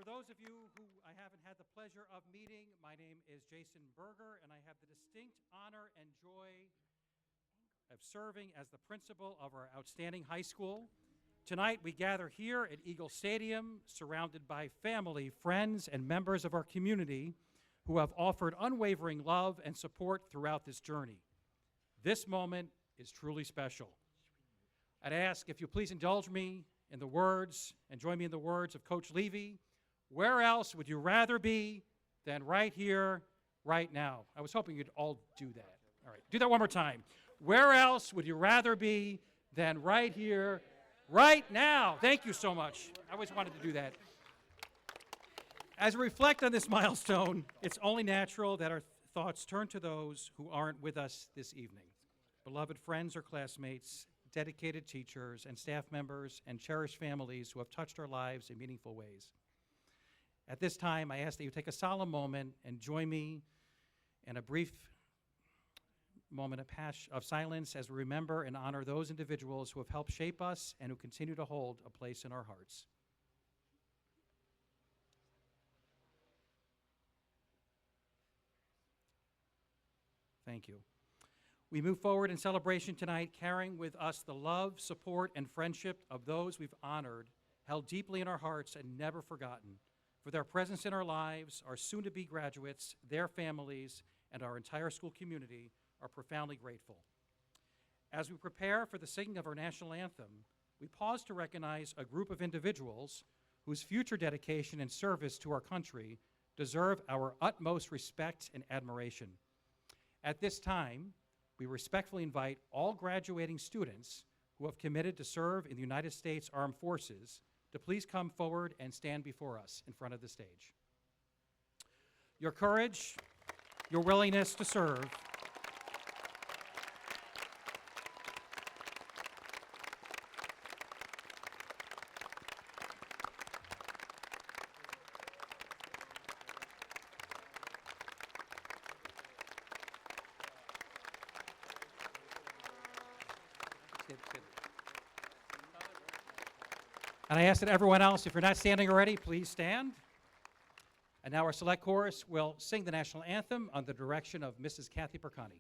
those of you who I haven't had the pleasure of meeting, my name is Jason Berger, and I have the distinct honor and joy of serving as the principal of our outstanding high school. Tonight, we gather here at Eagle Stadium, surrounded by family, friends, and members of our community who have offered unwavering love and support throughout this journey. This moment is truly special. I'd ask if you please indulge me in the words, and join me in the words of Coach Levy. Where else would you rather be than right here, right now? I was hoping you'd all do that. All right, do that one more time. Where else would you rather be than right here, right now? Thank you so much. I always wanted to do that. As we reflect on this milestone, it's only natural that our thoughts turn to those who aren't with us this evening. Beloved friends or classmates, dedicated teachers and staff members, and cherished families who have touched our lives in meaningful ways. At this time, I ask that you take a solemn moment and join me in a brief moment of silence as we remember and honor those individuals who have helped shape us and who continue to hold a place in our hearts. Thank you. We move forward in celebration tonight, carrying with us the love, support, and friendship of those we've honored, held deeply in our hearts, and never forgotten. For their presence in our lives, our soon-to-be graduates, their families, and our entire school community are profoundly grateful. As we prepare for the singing of our national anthem, we pause to recognize a group of individuals whose future dedication and service to our country deserve our utmost respect and admiration. At this time, we respectfully invite all graduating students who have committed to serve in the United States Armed Forces to please come forward and stand before us in front of the stage. Your courage, your willingness to serve, and I ask that everyone else, if you're not standing already, please stand. And now our select chorus will sing the national anthem under the direction of Mrs. Kathy Percani.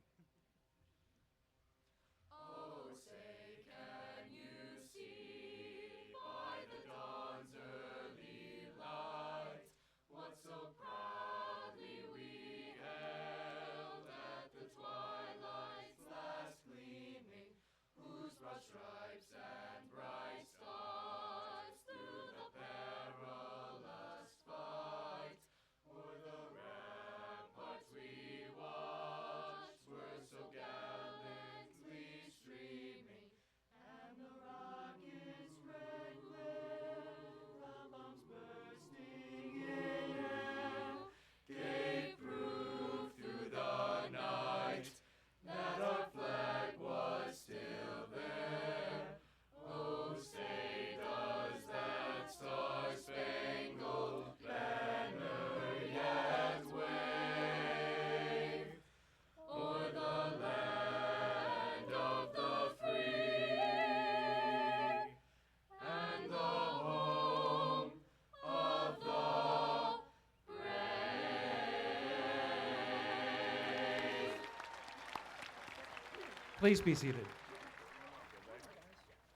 Oh, say, can you see by the dawn's early light what so proudly we hailed at the twilight's last gleaming, whose broad stripes and bright stars through the perilous fight o'er the ramparts we watched were so gallantly streaming, and the rocket's red glare, the bombs bursting in air, gave proof through the night that our flag was still there. Oh, say does that star-spangled banner yet wave o'er the land of the free and the home of the brave. Please be seated.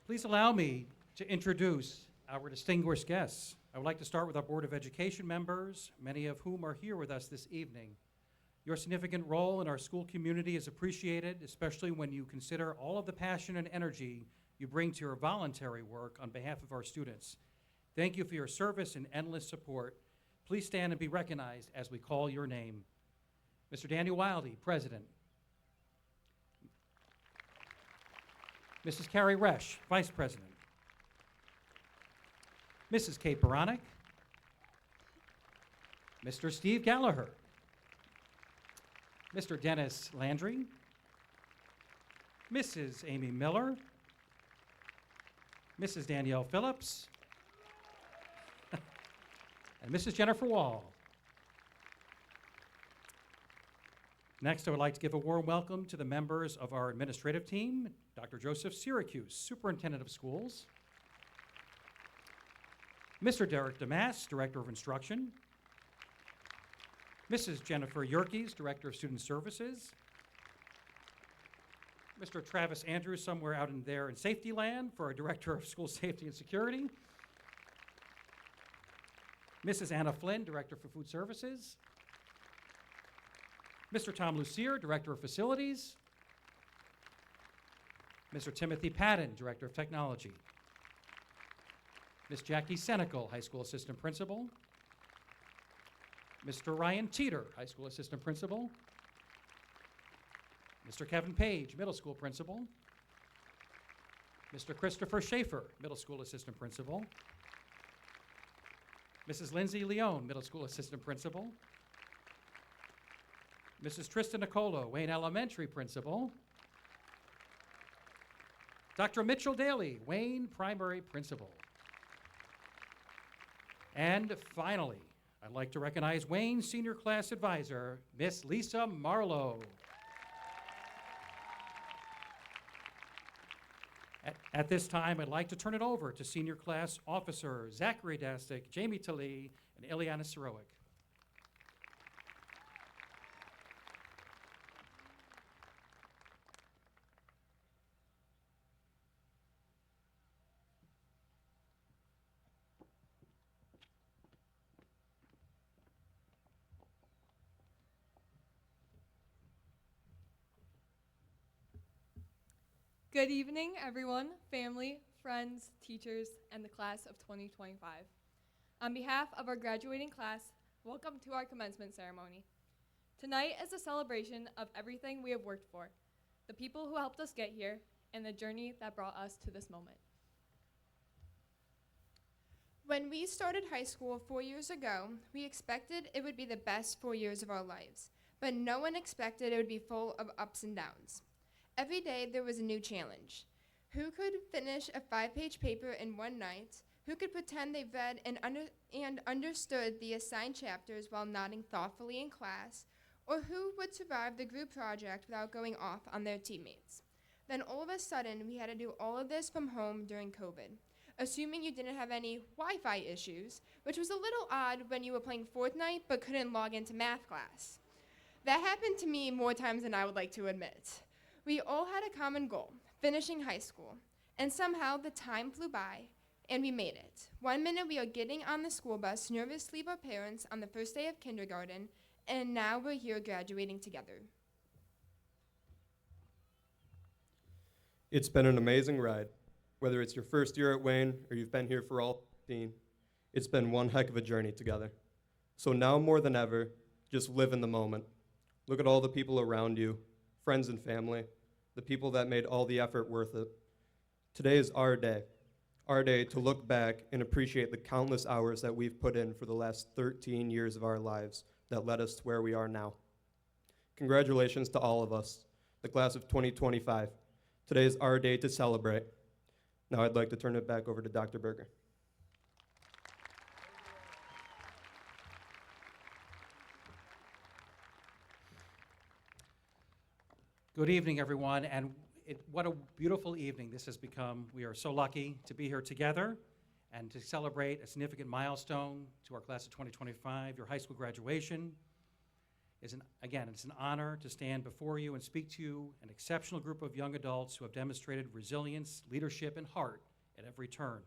Please allow me to introduce our distinguished guests. I would like to start with our Board of Education members, many of whom are here with us this evening. Your significant role in our school community is appreciated, especially when you consider all of the passion and energy you bring to your voluntary work on behalf of our students. Thank you for your service and endless support. Please stand and be recognized as we call your name. Mr. Daniel Wildy, President. Mrs. Carrie Resch, Vice President. Mrs. Kate Baranek. Mr. Steve Gallagher. Mr. Dennis Landry. Mrs. Amy Miller. Mrs. Danielle Phillips. And Mrs. Jennifer Wall. Next, I would like to give a warm welcome to the members of our administrative team, Dr. Joseph Syracuse, Superintendent of Schools, Mr. Derek Damas, Director of Instruction. Mrs. Jennifer Yerkes, Director of Student Services. Mr. Travis Andrews, somewhere out in there in safety land, for our Director of School Safety and Security. Mrs. Anna Flynn, Director for Food Services. Mr. Tom Lucier, Director of Facilities. Mr. Timothy Patton, Director of Technology. Ms. Jackie Senecal, High School Assistant Principal. Mr. Ryan Teeter, High School Assistant Principal. Mr. Kevin Page, Middle School Principal. Mr. Christopher Schaefer, Middle School Assistant Principal. Mrs. Lindsay Leone, Middle School Assistant Principal. Mrs. Tristan Nicolo, Wayne Elementary Principal. Dr. Mitchell Daly, Wayne Primary Principal. And finally, I'd like to recognize Wayne Senior Class Advisor, Miss Lisa Marlowe. At this time, I'd like to turn it over to Senior Class Officers Zachary Dastic, Jamie Talley, and Ileana Sirowick. Good evening, everyone, family, friends, teachers, and the class of 2025. On behalf of our graduating class, welcome to our commencement ceremony. Tonight is a celebration of everything we have worked for, the people who helped us get here, and the journey that brought us to this moment. When we started high school 4 years ago, we expected it would be the best 4 years of our lives, but no one expected it would be full of ups and downs. Every day there was a new challenge. Who could finish a 5-page paper in one night? Who could pretend they read and understood the assigned chapters while nodding thoughtfully in class? Or who would survive the group project without going off on their teammates? Then all of a sudden, we had to do all of this from home during COVID, assuming you didn't have any Wi-Fi issues, which was a little odd when you were playing Fortnite but couldn't log into math class. That happened to me more times than I would like to admit. We all had a common goal, finishing high school, and somehow the time flew by, and we made it. 1 minute we are getting on the school bus, nervous to leave our parents on the first day of kindergarten, and now we're here graduating together. It's been an amazing ride. Whether it's your first year at Wayne or you've been here for all 15, it's been one heck of a journey together. So now more than ever, just live in the moment. Look at all the people around you, friends and family, the people that made all the effort worth it. Today is our day to look back and appreciate the countless hours that we've put in for the last 13 years of our lives that led us to where we are now. Congratulations to all of us, the class of 2025. Today is our day to celebrate. Now I'd like to turn it back over to Dr. Berger. Good evening, everyone, and what a beautiful evening this has become. We are so lucky to be here together and to celebrate a significant milestone to our class of 2025. Your high school graduation is, it's an honor to stand before you and speak to you, an exceptional group of young adults who have demonstrated resilience, leadership, and heart at every turn.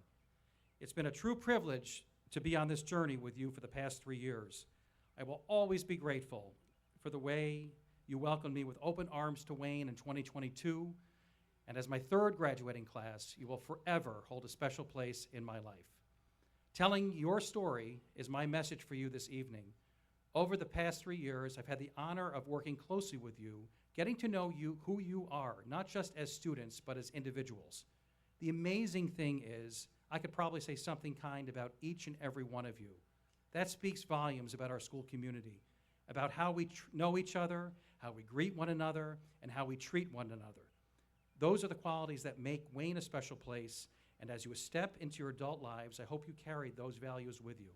It's been a true privilege to be on this journey with you for the past 3 years. I will always be grateful for the way you welcomed me with open arms to Wayne in 2022, and as my third graduating class, you will forever hold a special place in my life. Telling your story is my message for you this evening. Over the past 3 years, I've had the honor of working closely with you, getting to know you, who you are, not just as students, but as individuals. The amazing thing is, I could probably say something kind about each and every one of you. That speaks volumes about our school community, about how we know each other, how we greet one another, and how we treat one another. Those are the qualities that make Wayne a special place, and as you step into your adult lives, I hope you carry those values with you.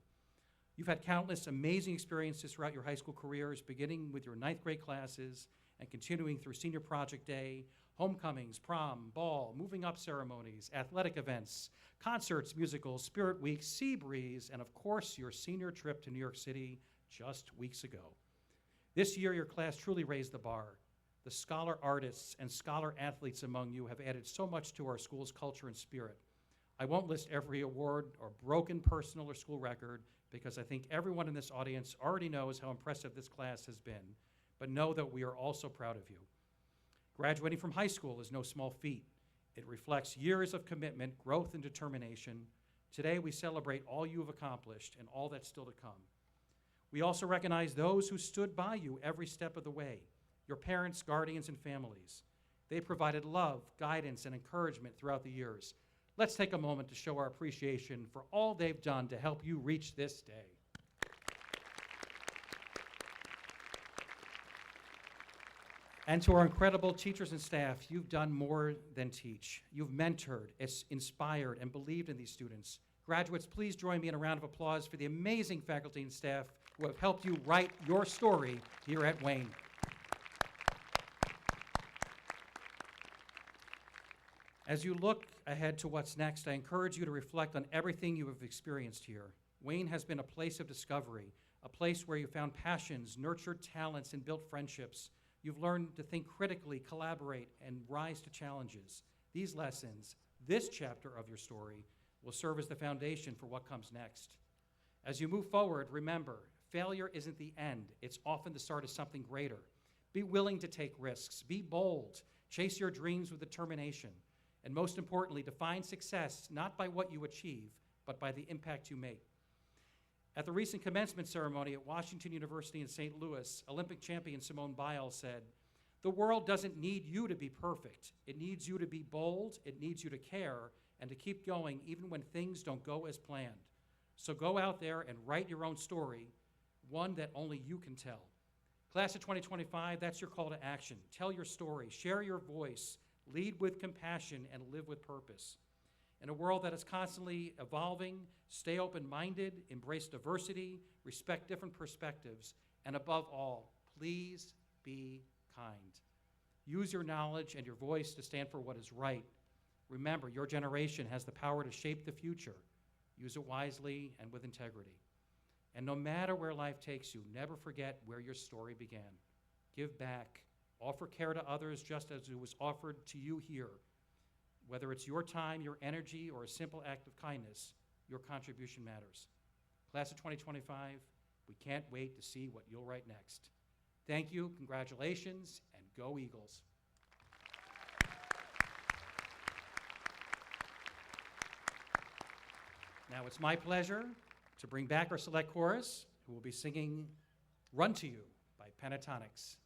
You've had countless amazing experiences throughout your high school careers, beginning with your 9th grade classes and continuing through senior project day, Homecomings, prom, ball, moving up ceremonies, athletic events, concerts, musicals, Spirit Week, Sea Breeze, and of course, your senior trip to New York City just weeks ago. This year, your class truly raised the bar. The scholar artists and scholar athletes among you have added so much to our school's culture and spirit. I won't list every award or broken personal or school record because I think everyone in this audience already knows how impressive this class has been, but know that we are also proud of you. Graduating from high school is no small feat. It reflects years of commitment, growth, and determination. Today, we celebrate all you have accomplished and all that's still to come. We also recognize those who stood by you every step of the way, your parents, guardians, and families. They provided love, guidance, and encouragement throughout the years. Let's take a moment to show our appreciation for all they've done to help you reach this day. And to our incredible teachers and staff, you've done more than teach. You've mentored, inspired, and believed in these students. Graduates, please join me in a round of applause for the amazing faculty and staff who have helped you write your story here at Wayne. As you look ahead to what's next, I encourage you to reflect on everything you have experienced here. Wayne has been a place of discovery, a place where you found passions, nurtured talents, and built friendships. You've learned to think critically, collaborate, and rise to challenges. These lessons, this chapter of your story, will serve as the foundation for what comes next. As you move forward, remember, failure isn't the end. It's often the start of something greater. Be willing to take risks. Be bold. Chase your dreams with determination. And most importantly, define success not by what you achieve, but by the impact you make. At the recent commencement ceremony at Washington University in St. Louis, Olympic champion Simone Biles said, "The world doesn't need you to be perfect. It needs you to be bold, it needs you to care, and to keep going even when things don't go as planned. So go out there and write your own story, one that only you can tell." Class of 2025, that's your call to action. Tell your story, share your voice, lead with compassion, and live with purpose. In a world that is constantly evolving, stay open-minded, embrace diversity, respect different perspectives, and above all, please be kind. Use your knowledge and your voice to stand for what is right. Remember, your generation has the power to shape the future. Use it wisely and with integrity. And no matter where life takes you, never forget where your story began. Give back. Offer care to others just as it was offered to you here. Whether it's your time, your energy, or a simple act of kindness, your contribution matters. Class of 2025, we can't wait to see what you'll write next. Thank you, congratulations, and go Eagles. Now it's my pleasure to bring back our select chorus, who will be singing Run to You by Pentatonics.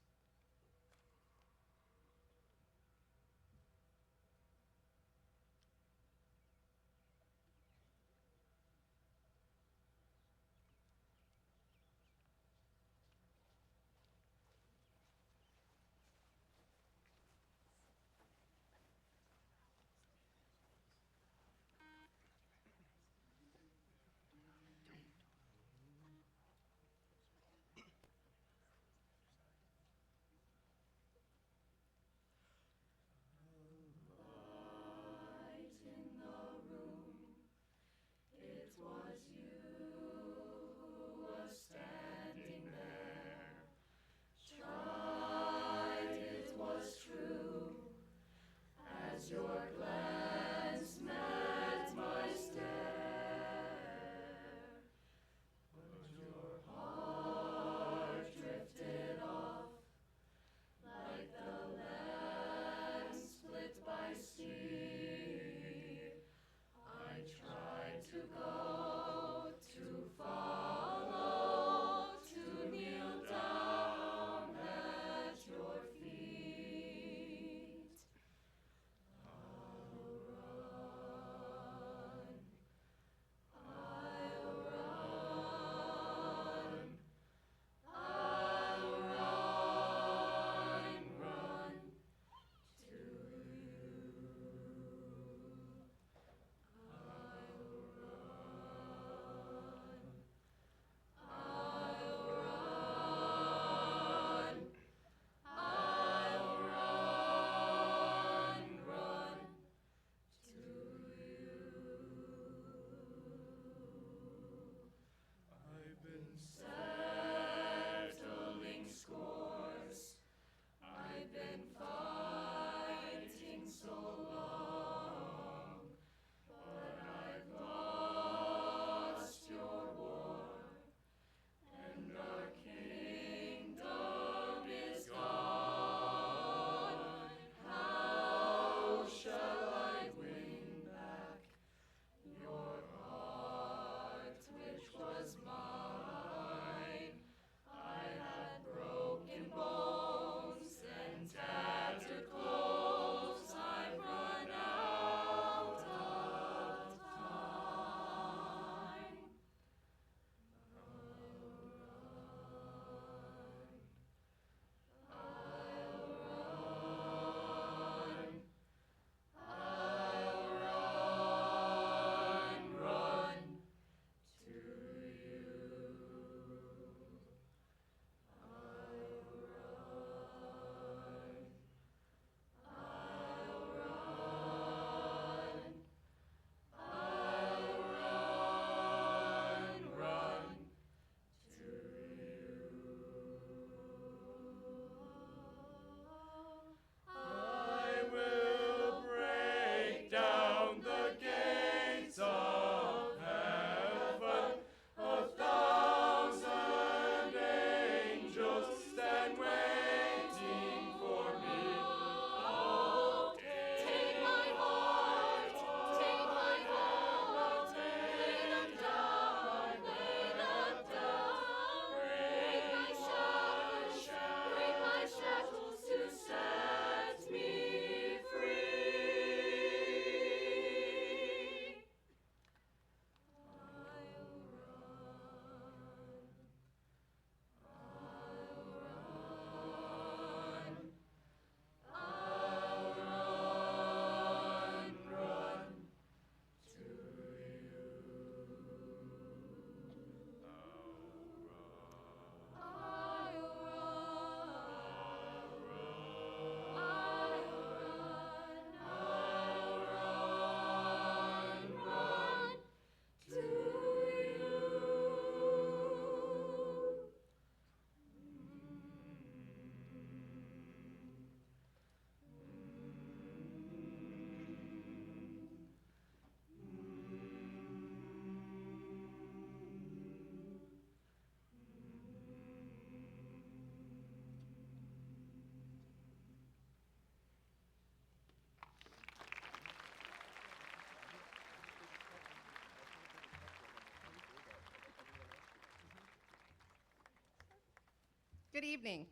Good evening.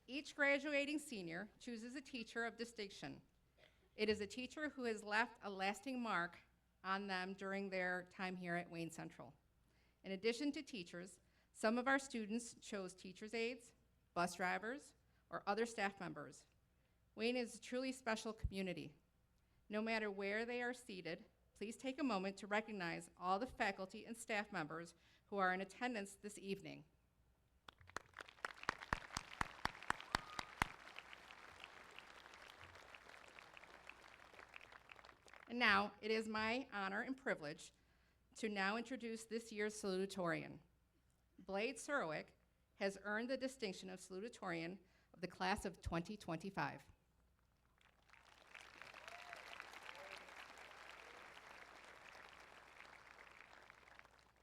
Each graduating senior chooses a teacher of distinction. It is a teacher who has left a lasting mark on them during their time here at Wayne Central. In addition to teachers, some of our students chose teachers' aides, bus drivers, or other staff members. Wayne is a truly special community. No matter where they are seated, please take a moment to recognize all the faculty and staff members who are in attendance this evening. And now, it is my honor and privilege to now introduce this year's salutatorian. Blade Surowick has earned the distinction of salutatorian of the class of 2025.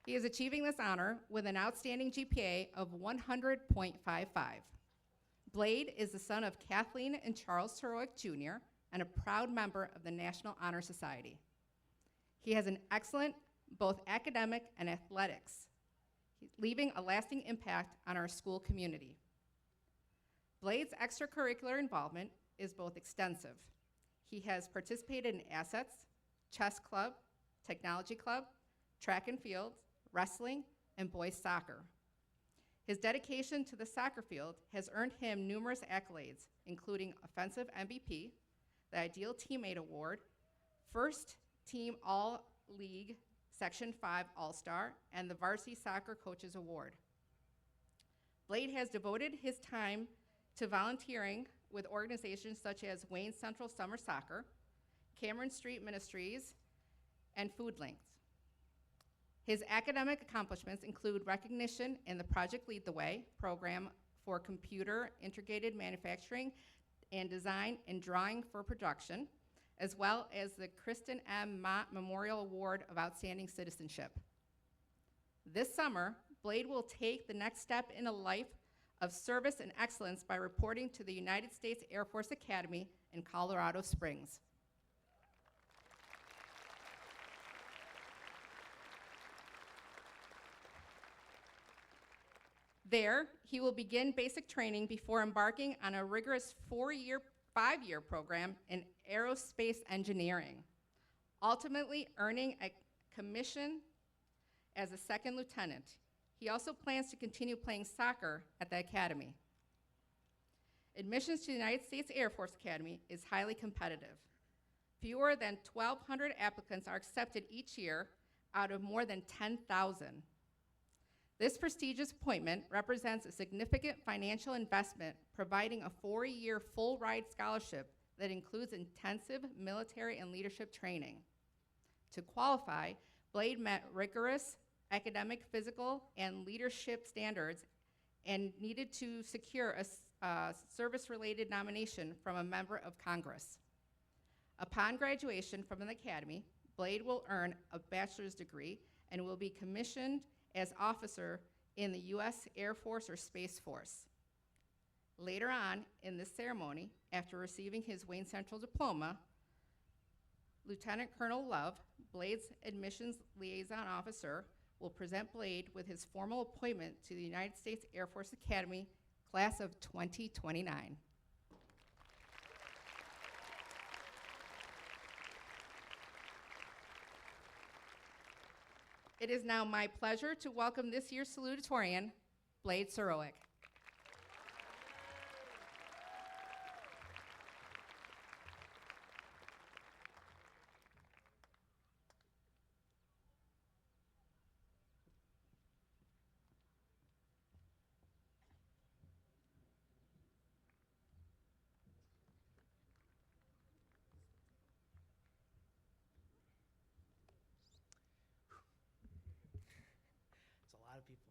He is achieving this honor with an outstanding GPA of 100.55. Blade is the son of Kathleen and Charles Surowick Jr. and a proud member of the National Honor Society. He has an excellent both academic and athletics, leaving a lasting impact on our school community. Blade's extracurricular involvement is both extensive. He has participated in assets, chess club, technology club, track and field, wrestling, and boys soccer. His dedication to the soccer field has earned him numerous accolades, including Offensive MVP, the Ideal Teammate Award, First Team All-League Section 5 All-Star, and the Varsity Soccer Coaches Award. Blade has devoted his time to volunteering with organizations such as Wayne Central Summer Soccer, Cameron Street Ministries, and Food Links. His academic accomplishments include recognition in the Project Lead the Way program for computer integrated manufacturing and design and drawing for production, as well as the Kristen M. Mott Memorial Award of Outstanding Citizenship. This summer, Blade will take the next step in a life of service and excellence by reporting to the United States Air Force Academy in Colorado Springs. There, he will begin basic training before embarking on a rigorous 5-year program in aerospace engineering, ultimately earning a commission as a second lieutenant. He also plans to continue playing soccer at the academy. Admissions to the United States Air Force Academy is highly competitive. Fewer than 1,200 applicants are accepted each year out of more than 10,000. This prestigious appointment represents a significant financial investment, providing a 4-year full-ride scholarship that includes intensive military and leadership training. To qualify, Blade met rigorous academic, physical, and leadership standards and needed to secure a service-related nomination from a member of Congress. Upon graduation from an academy, Blade will earn a bachelor's degree and will be commissioned as officer in the U.S. Air Force or Space Force. Later on in this ceremony, after receiving his Wayne Central diploma, Lieutenant Colonel Love, Blade's admissions liaison officer, will present Blade with his formal appointment to the United States Air Force Academy, class of 2029. It is now my pleasure to welcome this year's salutatorian, Blade Surowick. It's a lot of people.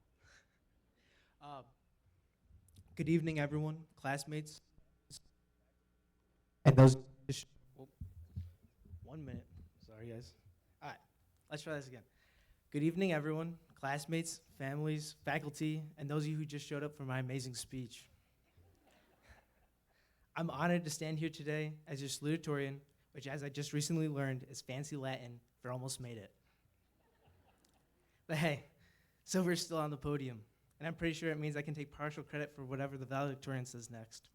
Good evening, everyone, classmates, and those. Oh, 1 minute. Sorry, guys. All right, let's try this again. Good evening, everyone, classmates, families, faculty, and those of you who just showed up for my amazing speech. I'm honored to stand here today as your salutatorian, which, as I just recently learned, is fancy Latin for almost made it. But hey, silver's still on the podium, and and I'm pretty sure it means I can take partial credit for whatever the valedictorian says next.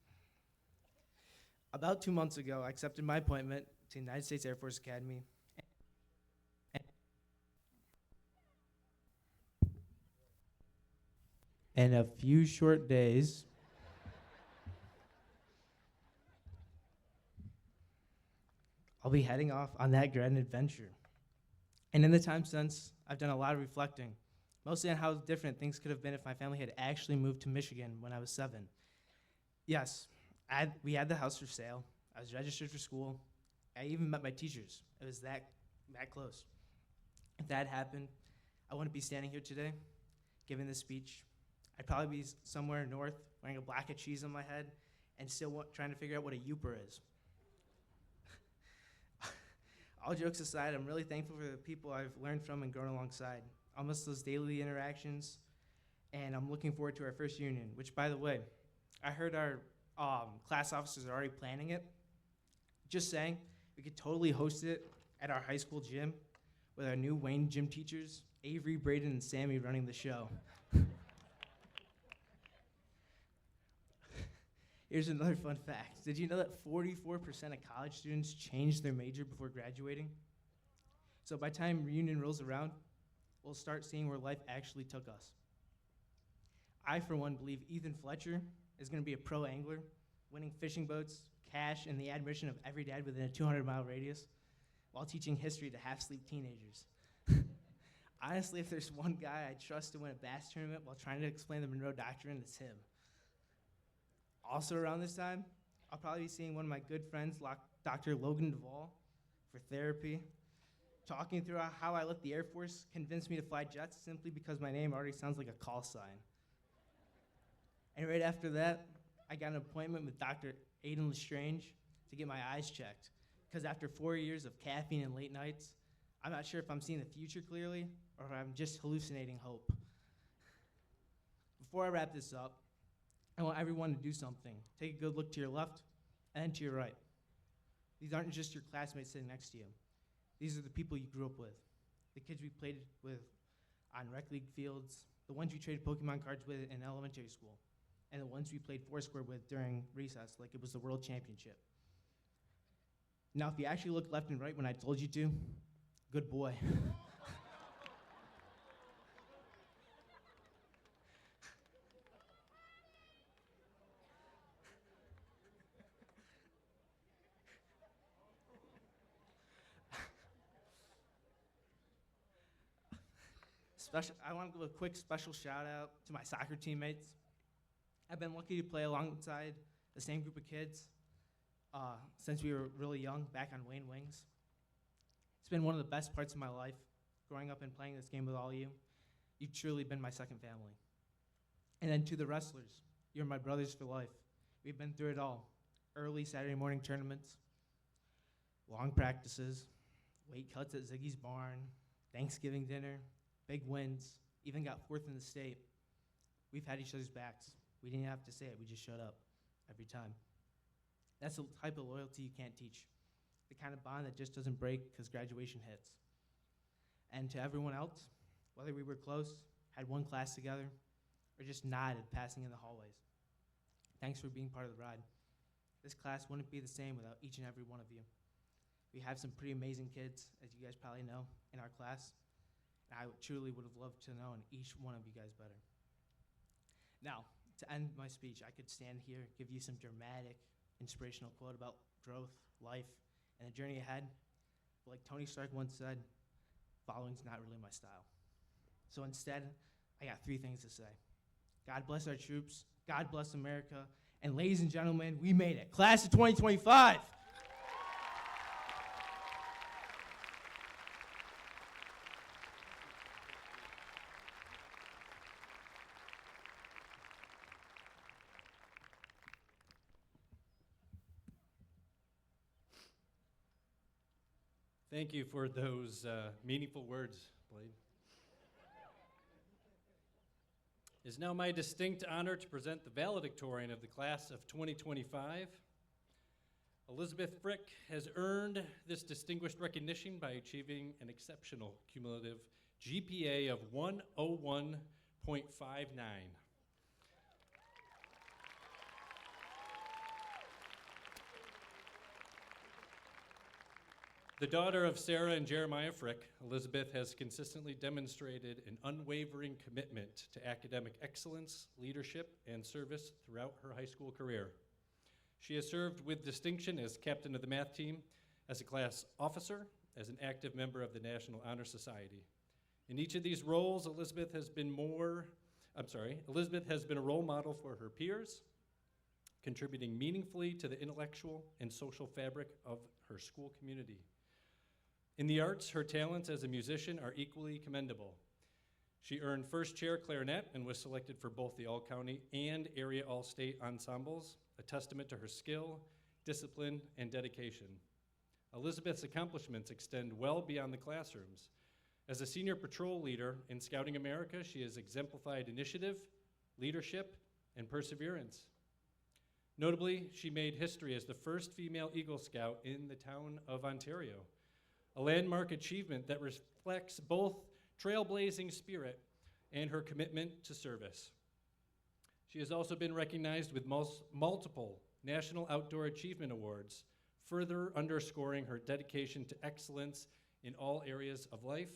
About 2 months ago, I accepted my appointment to the United States Air Force Academy. In a few short days, I'll be heading off on that grand adventure. And in the time since, I've done a lot of reflecting, mostly on how different things could have been if my family had actually moved to Michigan when I was 7. Yes, we had the house for sale. I was registered for school. I even met my teachers. It was that close. If that happened, I wouldn't be standing here today giving this speech. I'd probably be somewhere north wearing a block of cheese on my head and still trying to figure out what a Yooper is. All jokes aside, I'm really thankful for the people I've learned from and grown alongside. I'll miss those daily interactions, and I'm looking forward to our first union, which, by the way, I heard our class officers are already planning it. Just saying, we could totally host it at our high school gym with our new Wayne gym teachers, Avery, Braden, and Sammy running the show. Here's another fun fact. Did you know that 44% of college students change their major before graduating? So by the time reunion rolls around, we'll start seeing where life actually took us. I, for one, believe Ethan Fletcher is going to be a pro angler, winning fishing boats, cash, and the admiration of every dad within a 200-mile radius, while teaching history to half-asleep teenagers. Honestly, if there's one guy I trust to win a bass tournament while trying to explain the Monroe Doctrine, it's him. Also around this time, I'll probably be seeing one of my good friends, Dr. Logan Duvall, for therapy, talking through how I let the Air Force convince me to fly jets simply because my name already sounds like a call sign. And right after that, I got an appointment with Dr. Aiden Lestrange to get my eyes checked, because after 4 years of caffeine and late nights, I'm not sure if I'm seeing the future clearly or if I'm just hallucinating hope. Before I wrap this up, I want everyone to do something. Take a good look to your left and to your right. These aren't just your classmates sitting next to you. These are the people you grew up with, the kids we played with on rec league fields, the ones you traded Pokemon cards with in elementary school, and the ones we played Foursquare with during recess like it was the World Championship. Now, if you actually look left and right when I told you to, good boy. I want to give a quick special shout out to my soccer teammates. I've been lucky to play alongside the same group of kids since we were really young, back on Wayne Wings. It's been one of the best parts of my life, growing up and playing this game with all of you. You've truly been my second family. And then to the wrestlers, you're my brothers for life. We've been through it all. Early Saturday morning tournaments, long practices, weight cuts at Ziggy's barn, Thanksgiving dinner, big wins, even got fourth in the state. We've had each other's backs. We didn't have to say it, we just showed up every time. That's the type of loyalty you can't teach. The kind of bond that just doesn't break because graduation hits. And to everyone else, whether we were close, had one class together, or just nodded passing in the hallways, thanks for being part of the ride. This class wouldn't be the same without each and every one of you. We have some pretty amazing kids, as you guys probably know, in our class. I truly would have loved to know each one of you guys better. Now, to end my speech, I could stand here, give you some dramatic, inspirational quote about growth, life, and the journey ahead. But like Tony Stark once said, following's not really my style. So instead, I got 3 things to say. God bless our troops, God bless America, and ladies and gentlemen, we made it. Class of 2025. Thank you for those meaningful words, Blade. It is now my distinct honor to present the valedictorian of the class of 2025. Elizabeth Frick has earned this distinguished recognition by achieving an exceptional cumulative GPA of 101.5 The daughter of Sarah and Jeremiah Frick, Elizabeth has consistently demonstrated an unwavering commitment to academic excellence, leadership, and service throughout her high school career. She has served with distinction as captain of the math team, as a class officer, as an active member of the National Honor Society. In each of these roles, Elizabeth has been a role model for her peers, contributing meaningfully to the intellectual and social fabric of her school community. In the arts, her talents as a musician are equally commendable. She earned first chair clarinet and was selected for both the All-County and Area All-State ensembles, a testament to her skill, discipline, and dedication. Elizabeth's accomplishments extend well beyond the classrooms. As a senior patrol leader in Scouting America, she has exemplified initiative, leadership, and perseverance. Notably, she made history as the first female Eagle Scout in the town of Ontario, a landmark achievement that reflects both trailblazing spirit and her commitment to service. She has also been recognized with multiple National Outdoor Achievement Awards, further underscoring her dedication to excellence in all areas of life.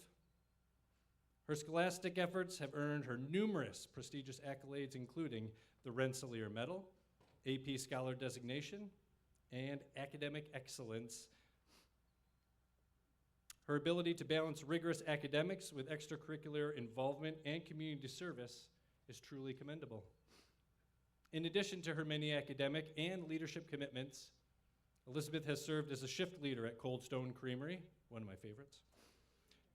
Her scholastic efforts have earned her numerous prestigious accolades, including the Rensselaer Medal, AP Scholar Designation, and Academic Excellence. Her ability to balance rigorous academics with extracurricular involvement and community service is truly commendable. In addition to her many academic and leadership commitments, Elizabeth has served as a shift leader at Cold Stone Creamery, one of my favorites,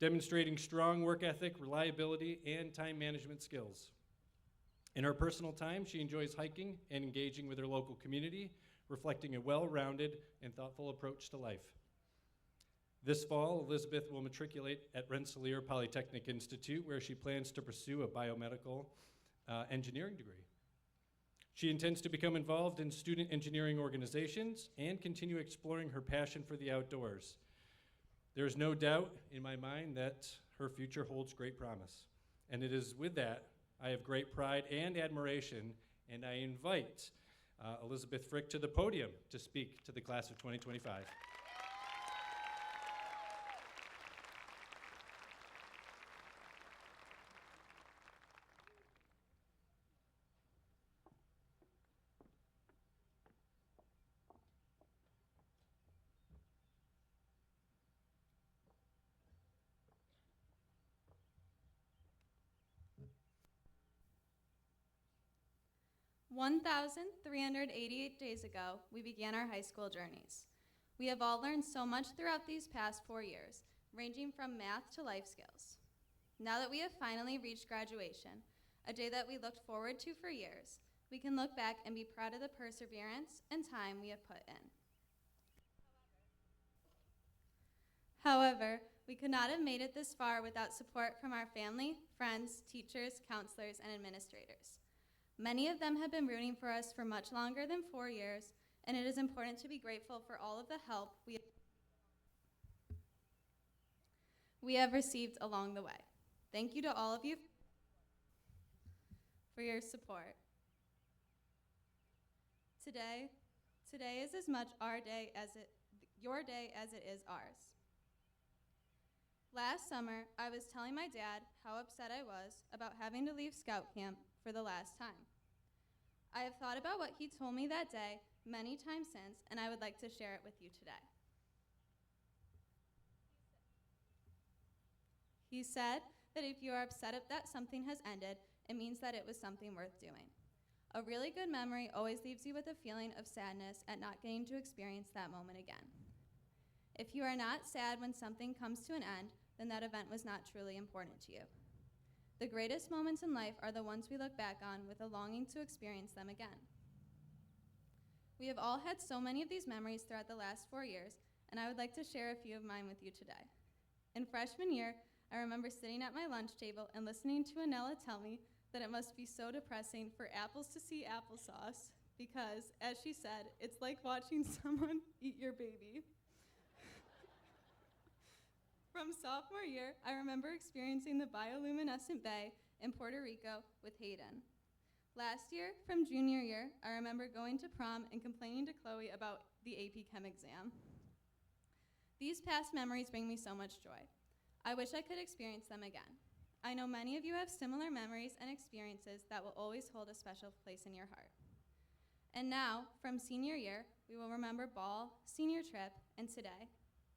demonstrating strong work ethic, reliability, and time management skills. In her personal time, she enjoys hiking and engaging with her local community, reflecting a well-rounded and thoughtful approach to life. This fall, Elizabeth will matriculate at Rensselaer Polytechnic Institute, where she plans to pursue a biomedical engineering degree. She intends to become involved in student engineering organizations and continue exploring her passion for the outdoors. There is no doubt in my mind that her future holds great promise. And it is with that I have great pride and admiration, and I invite Elizabeth Frick to the podium to speak to the class of 2025. One 1,388 days ago, we began our high school journeys. We have all learned so much throughout these past 4 years, ranging from math to life skills. Now that we have finally reached graduation, a day that we looked forward to for years, we can look back and be proud of the perseverance and time we have put in. However, we could not have made it this far without support from our family, friends, teachers, counselors, and administrators. Many of them have been rooting for us for much longer than 4 years, and it is important to be grateful for all of the help we have received along the way. Thank you to all of you for your support. Today is as much your day as it is ours. Last summer, I was telling my dad how upset I was about having to leave scout camp for the last time. I have thought about what he told me that day many times since, and I would like to share it with you today. He said that if you are upset that something has ended, it means that it was something worth doing. A really good memory always leaves you with a feeling of sadness at not getting to experience that moment again. If you are not sad when something comes to an end, then that event was not truly important to you. The greatest moments in life are the ones we look back on with a longing to experience them again. We have all had so many of these memories throughout the last 4 years, and I would like to share a few of mine with you today. In freshman year, I remember sitting at my lunch table and listening to Anella tell me that it must be so depressing for apples to see applesauce because, as she said, it's like watching someone eat your baby. From sophomore year, I remember experiencing the bioluminescent bay in Puerto Rico with Hayden. Last year, from junior year, I remember going to prom and complaining to Chloe about the AP Chem exam. These past memories bring me so much joy. I wish I could experience them again. I know many of you have similar memories and experiences that will always hold a special place in your heart. And now, from senior year, we will remember ball, senior trip, and today.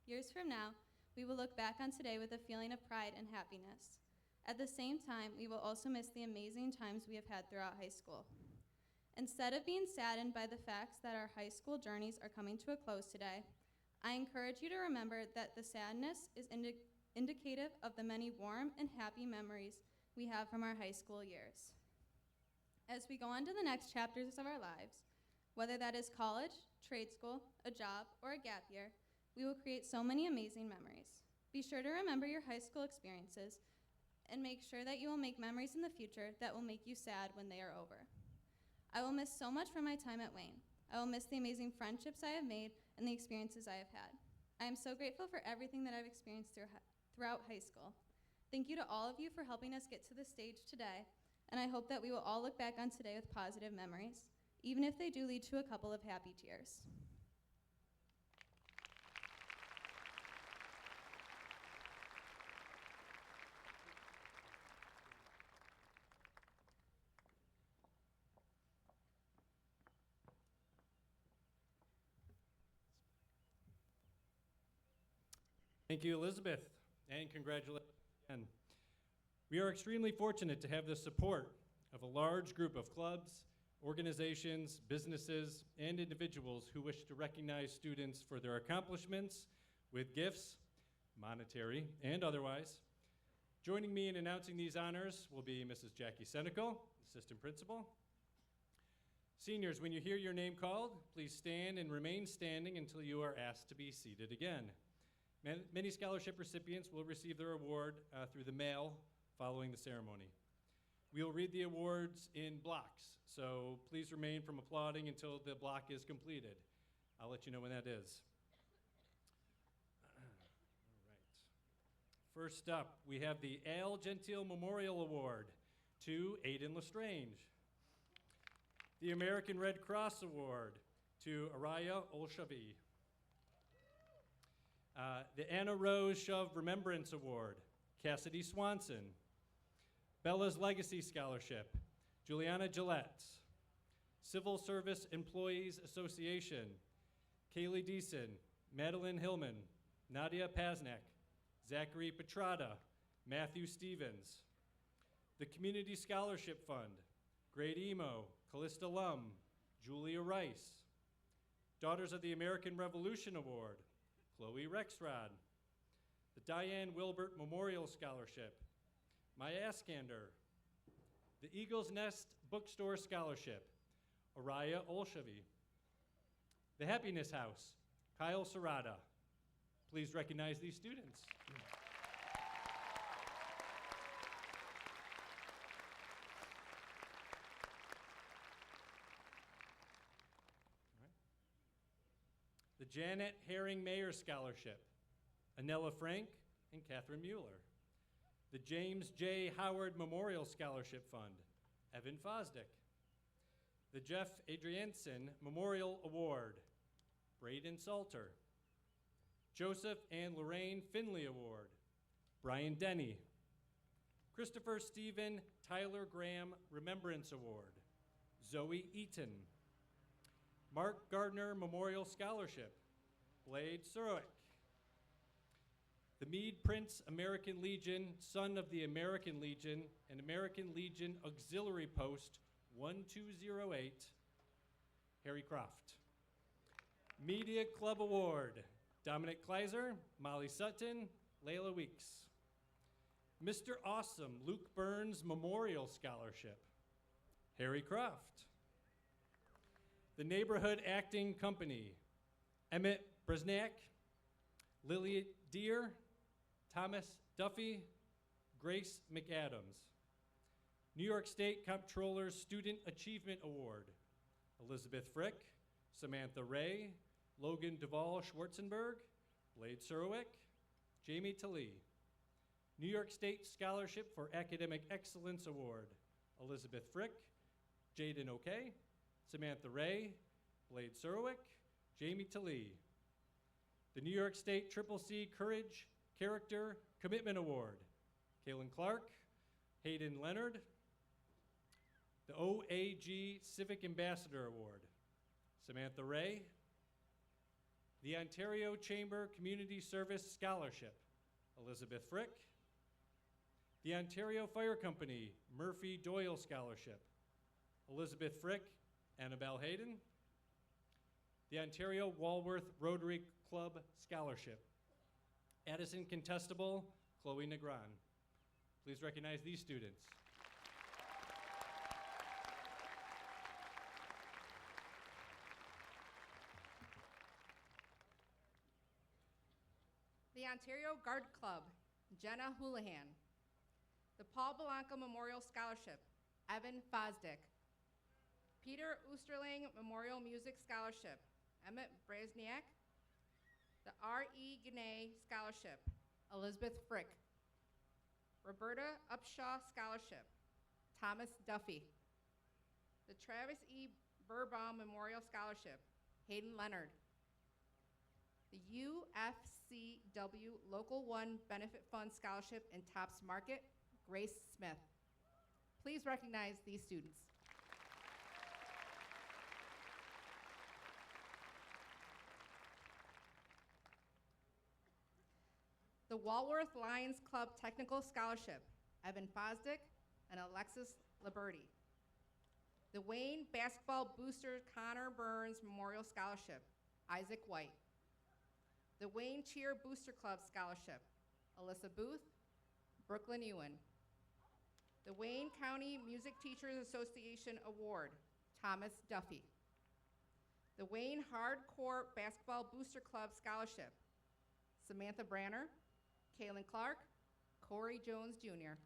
Years from now, we will look back on today with a feeling of pride and happiness. At the same time, we will also miss the amazing times we have had throughout high school. Instead of being saddened by the facts that our high school journeys are coming to a close today, I encourage you to remember that the sadness is indicative of the many warm and happy memories we have from our high school years. As we go on to the next chapters of our lives, whether that is college, trade school, a job, or a gap year, we will create so many amazing memories. Be sure to remember your high school experiences and make sure that you will make memories in the future that will make you sad when they are over. I will miss so much from my time at Wayne. I will miss the amazing friendships I have made and the experiences I have had. I am so grateful for everything that I've experienced throughout high school. Thank you to all of you for helping us get to this stage today, and I hope that we will all look back on today with positive memories, even if they do lead to a couple of happy tears. Thank you, Elizabeth, and congratulations again. We are extremely fortunate to have the support of a large group of clubs, organizations, businesses, and individuals who wish to recognize students for their accomplishments with gifts, monetary and otherwise. Joining me in announcing these honors will be Mrs. Jackie Senecal, Assistant Principal. Seniors, when you hear your name called, please stand and remain standing until you are asked to be seated again. Many scholarship recipients will receive their award through the mail following the ceremony. We will read the awards in blocks, so please remain from applauding until the block is completed. I'll let you know when that is. All right. First up, we have the Al Gentile Memorial Award to Aiden Lestrange. The American Red Cross Award to Araya Olshavi. The Anna Rose Shove Remembrance Award, Cassidy Swanson. Bella's Legacy Scholarship, Juliana Gillette. Civil Service Employees Association, Kaylee Deason, Madeline Hillman, Nadia Pasnak, Zachary Petrada, Matthew Stevens. The Community Scholarship Fund, Grade Emo, Callista Lum, Julia Rice. Daughters of the American Revolution Award, Chloe Rexrod. The Diane Wilbert Memorial Scholarship, Maya Askander. The Eagle's Nest Bookstore Scholarship, Araya Olshavi. The Happiness House, Kyle Serrata. Please recognize these students. The Janet Herring Mayer Scholarship, Anella Frank and Catherine Mueller. The James J. Howard Memorial Scholarship Fund, Evan Fosdick. The Jeff Adrianson Memorial Award, Braden Salter. Joseph and Lorraine Finley Award, Brian Denny. Christopher Stephen Tyler Graham Remembrance Award, Zoe Eaton. Mark Gardner Memorial Scholarship, Blade Surowick. The Meade Prince American Legion, Son of the American Legion, and American Legion Auxiliary Post 1208, Harry Croft. Media Club Award, Dominic Kleiser, Molly Sutton, Layla Weeks. Mr. Awesome Luke Burns Memorial Scholarship, Harry Croft. The Neighborhood Acting Company, Emmett Bresnak, Lily Deere, Thomas Duffy, Grace McAdams. New York State Comptroller's Student Achievement Award, Elizabeth Frick, Samantha Ray, Logan Duvall Schwartzenberg, Blade Surowick, Jamie Talley. New York State Scholarship for Academic Excellence Award, Elizabeth Frick, Jaden O'Kay, Samantha Ray, Blade Surwick, Jamie Talee. The New York State Triple C Courage, Character, Commitment Award, Kaylin Clark, Hayden Leonard. The OAG Civic Ambassador Award, Samantha Ray. The Ontario Chamber Community Service Scholarship, Elizabeth Frick. The Ontario Fire Company Murphy Doyle Scholarship, Elizabeth Frick, Annabelle Hayden. The Ontario Walworth Rotary Club Scholarship, Addison Contestable, Chloe Negron. Please recognize these students. The Ontario Guard Club, Jenna Houlihan. The Paul Belanca Memorial Scholarship, Evan Fosdick. Peter Oosterling Memorial Music Scholarship, Emmett Brasniak. The R.E. Guinea Scholarship, Elizabeth Frick. Roberta Upshaw Scholarship, Thomas Duffy. The Travis E. Burbaum Memorial Scholarship, Hayden Leonard. The UFCW Local 1 Benefit Fund Scholarship in Tops Market, Grace Smith. Please recognize these students. The Walworth Lions Club Technical Scholarship, Evan Fosdick and Alexis Liberty. The Wayne Basketball Booster Connor Burns Memorial Scholarship, Isaac White. The Wayne Cheer Booster Club Scholarship, Alyssa Booth, Brooklyn Ewan. The Wayne County Music Teachers Association Award, Thomas Duffy. The Wayne Hardcore Basketball Booster Club Scholarship, Samantha Branner, Kaylin Clark, Corey Jones Jr.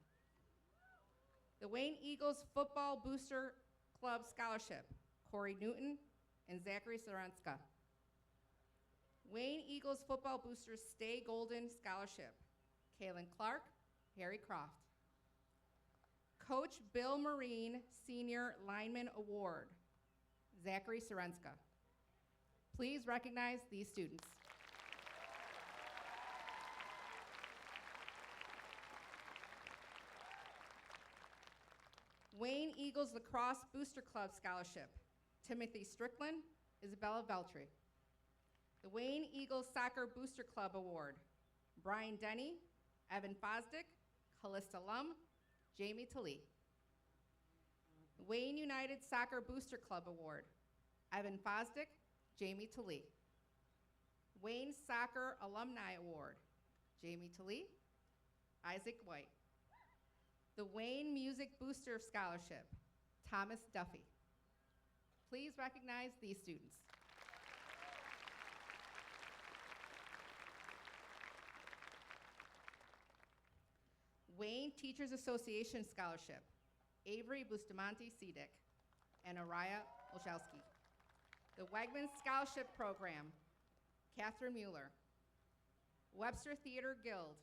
The Wayne Eagles Football Booster Club Scholarship, Corey Newton and Zachary Sorenska. Wayne Eagles Football Boosters Stay Golden Scholarship, Kaylin Clark, Harry Croft. Coach Bill Marine Senior Lineman Award, Zachary Sorenska. Please recognize these students. Wayne Eagles Lacrosse Booster Club Scholarship, Timothy Strickland, Isabella Veltri. The Wayne Eagles Soccer Booster Club Award, Brian Denny, Evan Fosdick, Callista Lum, Jamie Talee. The Wayne United Soccer Booster Club Award, Evan Fosdick, Jamie Talee. Wayne Soccer Alumni Award, Jamie Talee, Isaac White. The Wayne Music Booster Scholarship, Thomas Duffy. Please recognize these students. Wayne Teachers Association Scholarship, Avery Bustamante Cedic and Araya Olszewski. The Wegmans Scholarship Program, Catherine Mueller. Webster Theater Guild,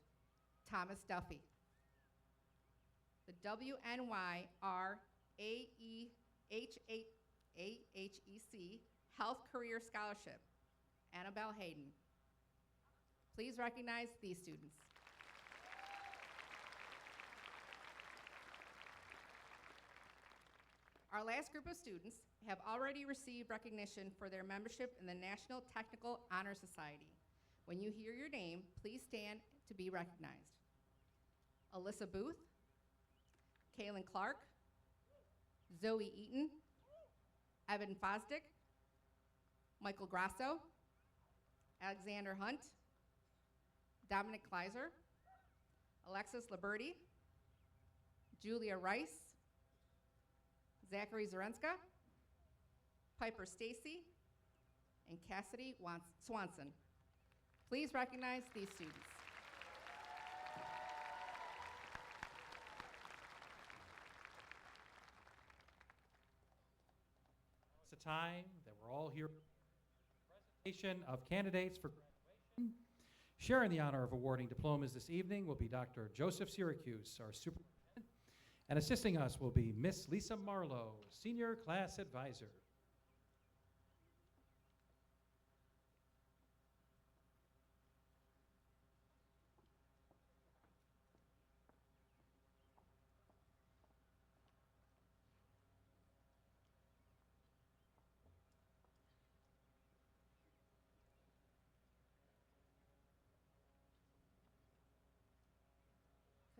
Thomas Duffy. The WNYRAHEC Health Career Scholarship, Annabelle Hayden. Please recognize these students. Our last group of students have already received recognition for their membership in the National Technical Honor Society. When you hear your name, please stand to be recognized. Alyssa Booth, Kaylin Clark, Zoe Eaton, Evan Fosdick, Michael Grasso, Alexander Hunt, Dominic Kleiser, Alexis Liberty, Julia Rice, Zachary Zarenska, Piper Stacy, and Cassidy Swanson. Please recognize these students. It's a time that we're all here for the presentation of candidates for graduation. Sharing the honor of awarding diplomas this evening will be Dr. Joseph Syracuse, our superintendent, and assisting us will be Miss Lisa Marlowe, Senior Class Advisor.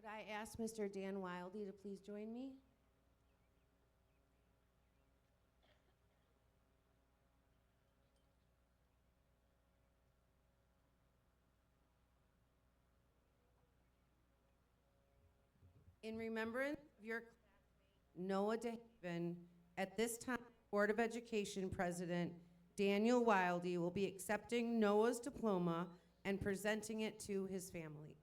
Could I ask Mr. Dan Wildey to please join me? In remembrance of your classmate, Noah DeHaven, at this time, Board of Education President Daniel Wildey will be accepting Noah's diploma and presenting it to his family.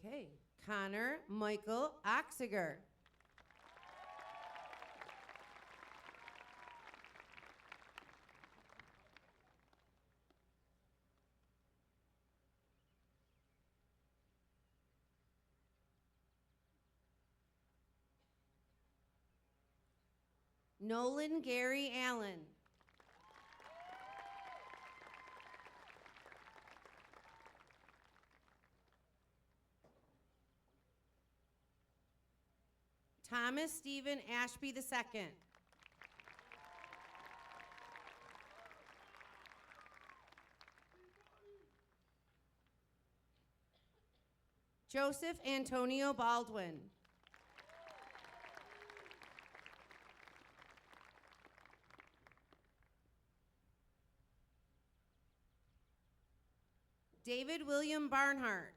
Okay, Connor Michael Oxiger. Nolan Gary Allen. Thomas Stephen Ashby II. Joseph Antonio Baldwin. David William Barnhart.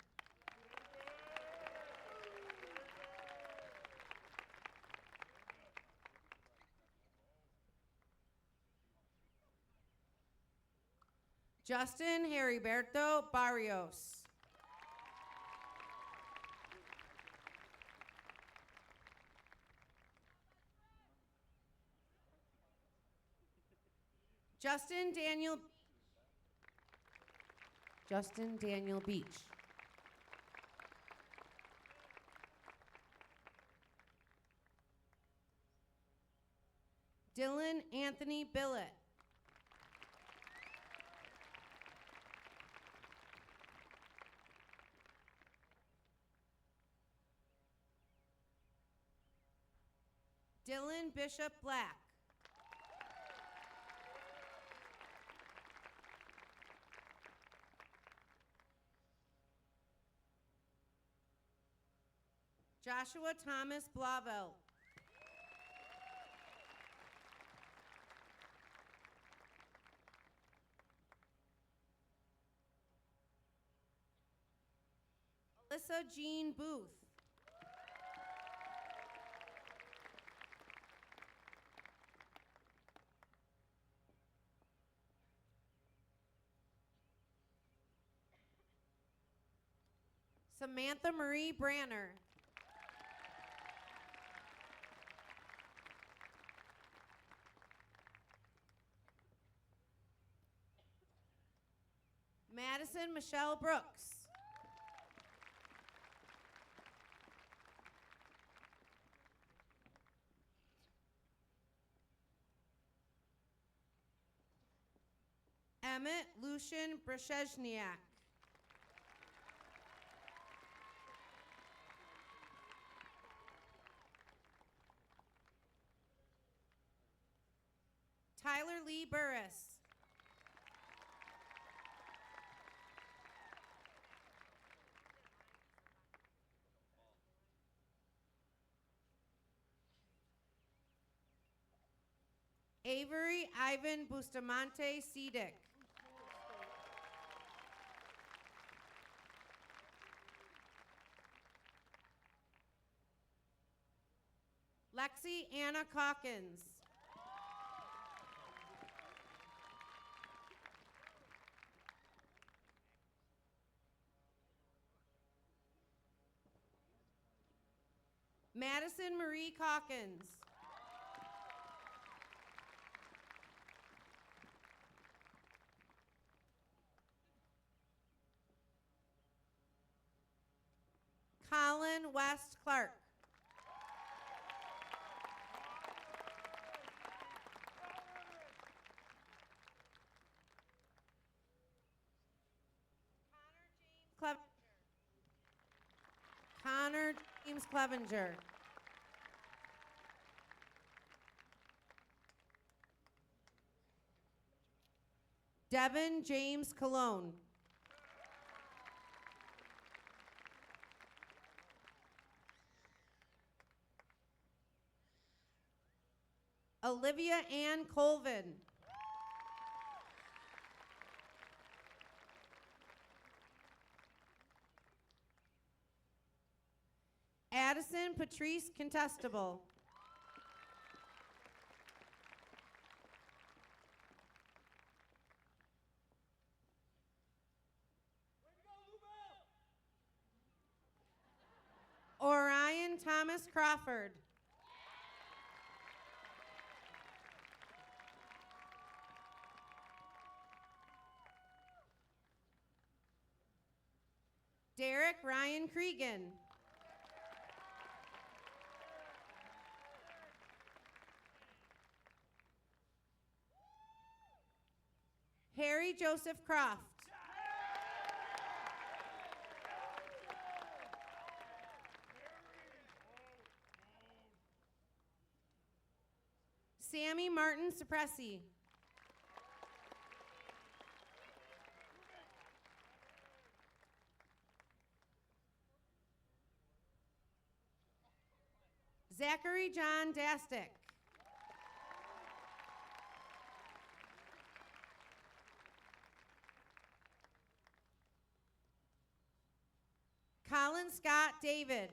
Justin Heriberto Barrios. Justin Daniel Beach. Dylan Anthony Billett. Dylan Bishop Black. Joshua Thomas Blavel. Alyssa Jean Booth. Samantha Marie Branner. Madison Michelle Brooks. Emmett Lucian Brzeźniak. Lee Burris. Avery Ivan Bustamante Cedic. Lexi Anna Calkins. Madison Marie Calkins. Colin West Clark. Connor James Clevenger. Devin James Cologne. Olivia Ann Colvin. Addison Patrice Contestable. Orion Thomas Crawford. Derek Ryan Cregan. Harry Joseph Croft. Sammy Martin Suppressi. Zachary John Dastick. Colin Scott David.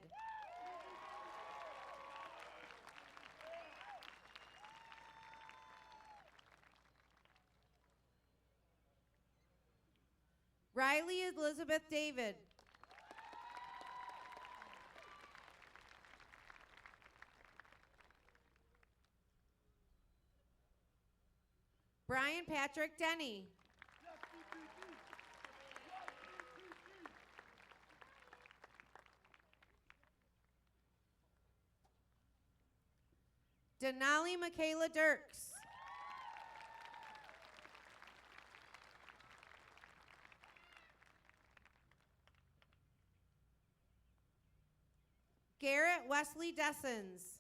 Riley Elizabeth David. Brian Patrick Denny. Denali Michaela Dirks. Garrett Wesley Dessens.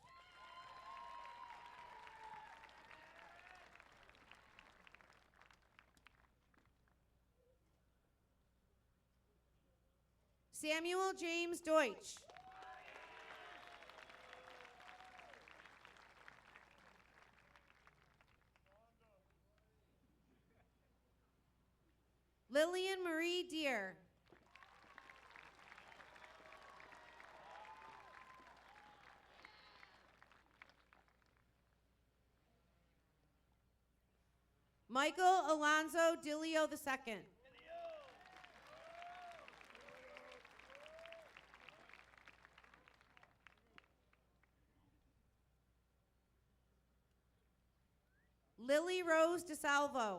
Samuel James Deutsch. Lillian Marie Deer. Michael Alonzo Dilio II. Lily Rose DeSalvo.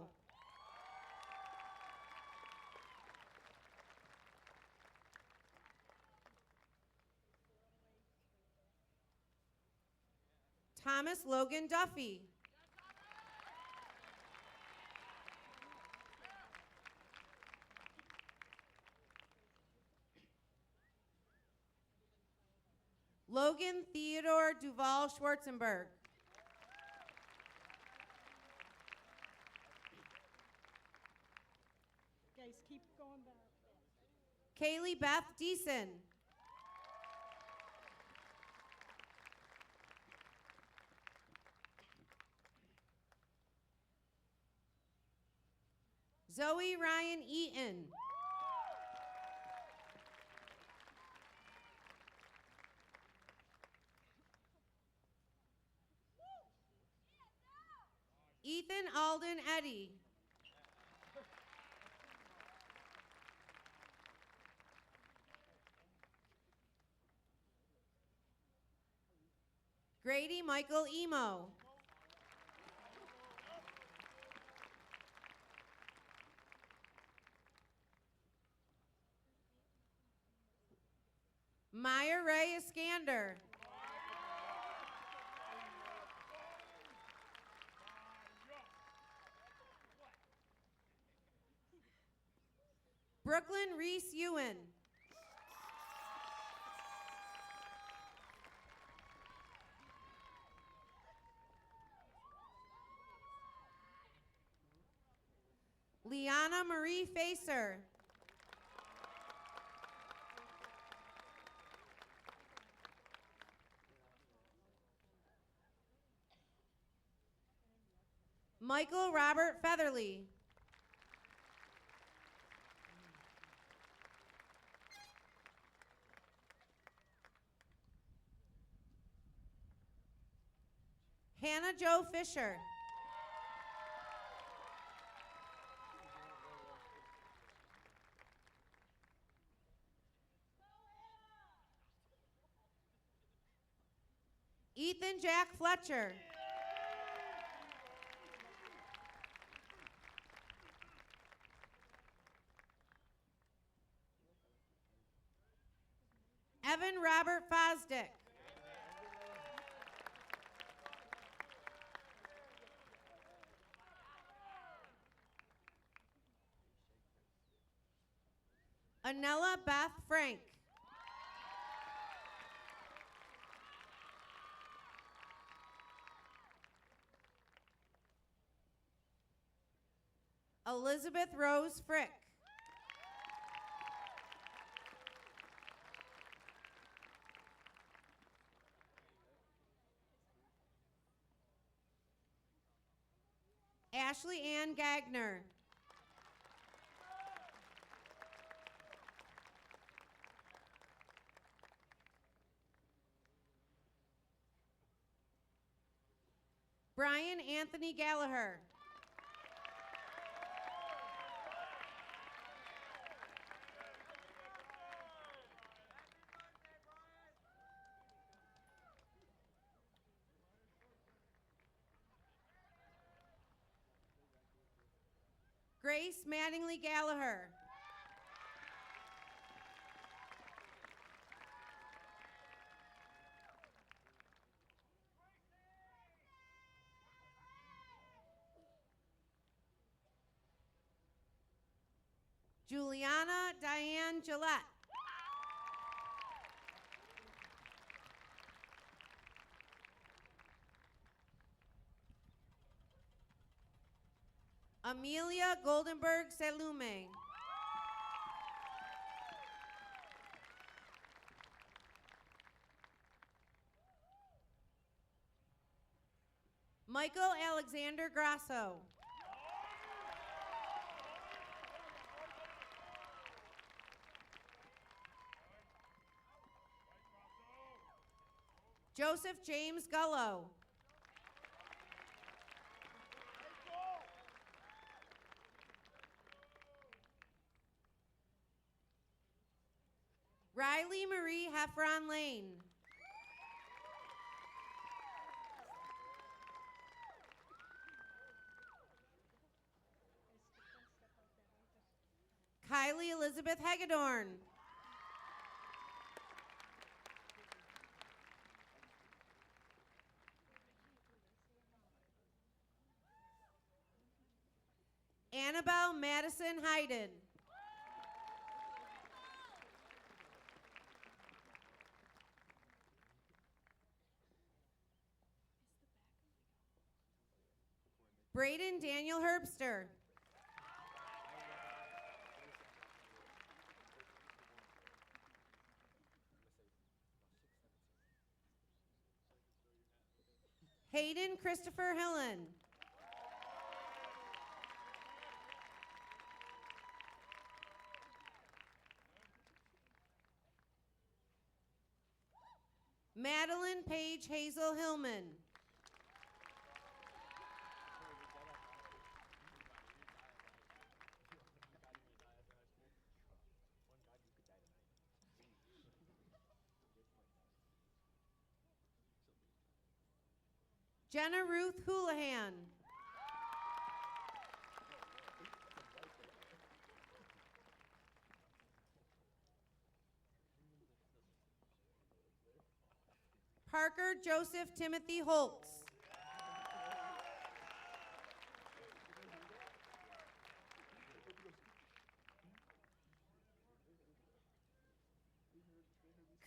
Thomas Logan Duffy. Logan Theodore Duval Schwarzenberg. Grace. Keep going back. Kaylee Beth Deason. Zoe Ryan Eaton. Ethan Alden Eddy. Grady Michael Emo. Maya Ray Iskander. Brooklyn Reese Ewan. Liana Marie Facer. Michael Robert Featherly. Hannah Jo Fisher. Ethan Jack Fletcher. Evan Robert Fosdick. Anella Beth Frank. Elizabeth Rose Frick. Ashley Ann Gagner. Brian Anthony Gallagher. Grace Mattingly Gallagher. Juliana Diane Gillette. Amelia Goldenberg Selume. Michael Alexander Grasso. Joseph James Gullo. Riley Marie Heffron Lane. Kylie Elizabeth Hagedorn. Annabelle Madison Hayden. Braden Daniel Herbster. Hayden Christopher Hillen. Madeline Paige Hazel Hillman. Jenna Ruth Houlihan. Parker Joseph Timothy Holtz.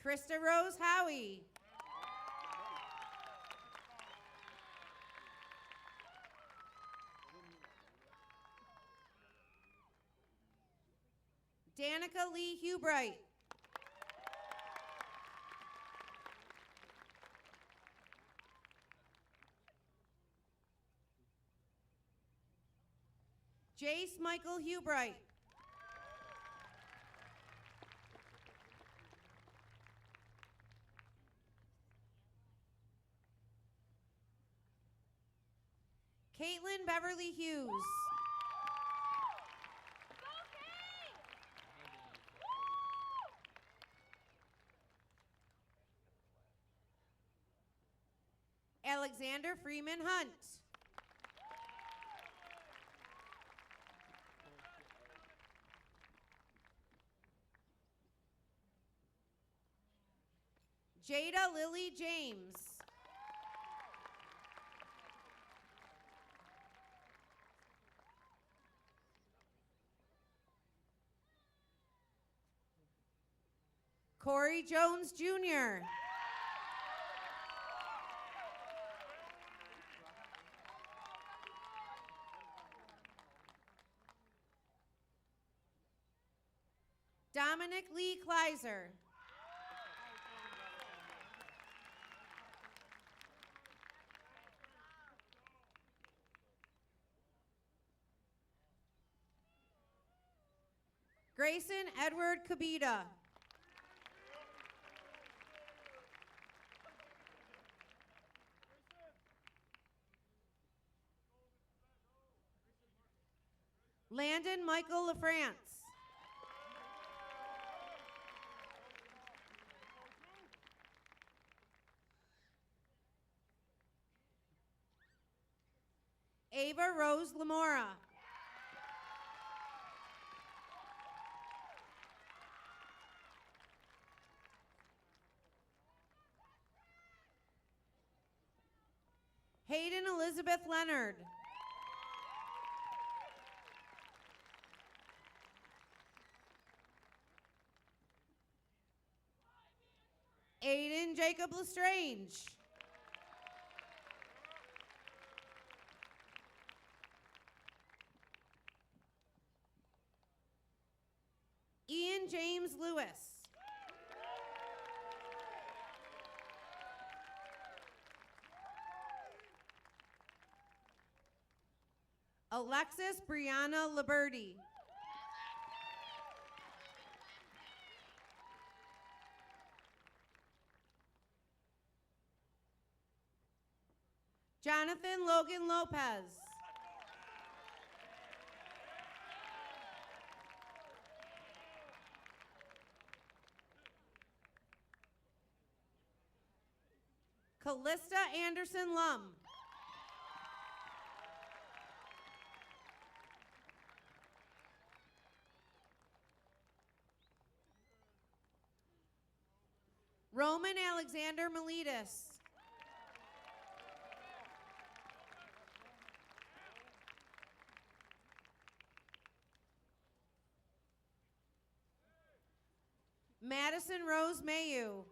Krista Rose Howie. Danica Lee Hubright. Jace Michael Hubright. Caitlin Beverly Hughes. Alexander Freeman Hunt. Jada Lily James. Corey Jones Jr. Dominic Lee Kleiser. Grayson Edward Kabita. Landon Michael LaFrance. Ava Rose Lamora. Hayden Elizabeth Leonard. Aiden Jacob Lestrange. Ian James Lewis. Alexis Brianna Liberty. Jonathan Logan Lopez. Callista Anderson Lum. Roman Alexander Miletus. Madison Rose Mayu.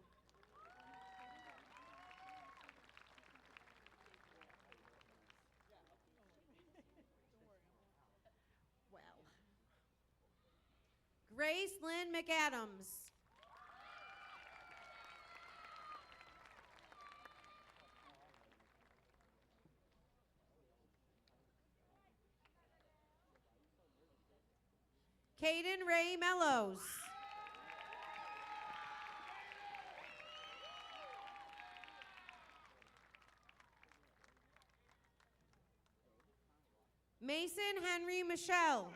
Grace Lynn McAdams. Caden Ray Mellows. Mason Henry Michelle.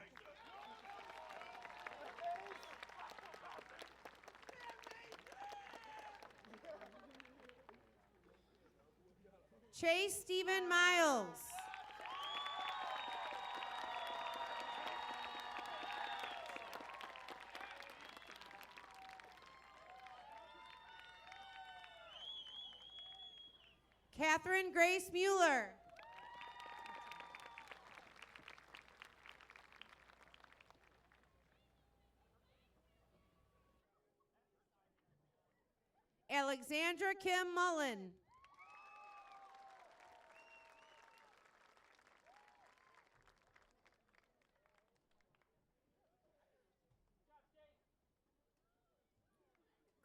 Chase Stephen Miles. Catherine Grace Mueller. Alexandra Kim Mullen.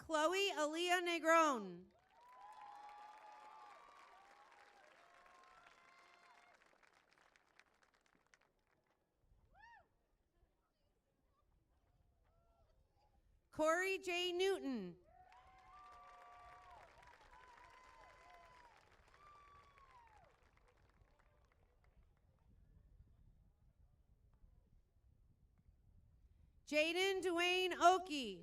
Chloe Aaliyah Negron. Corey J. Newton. Jaden Dwayne Oakey.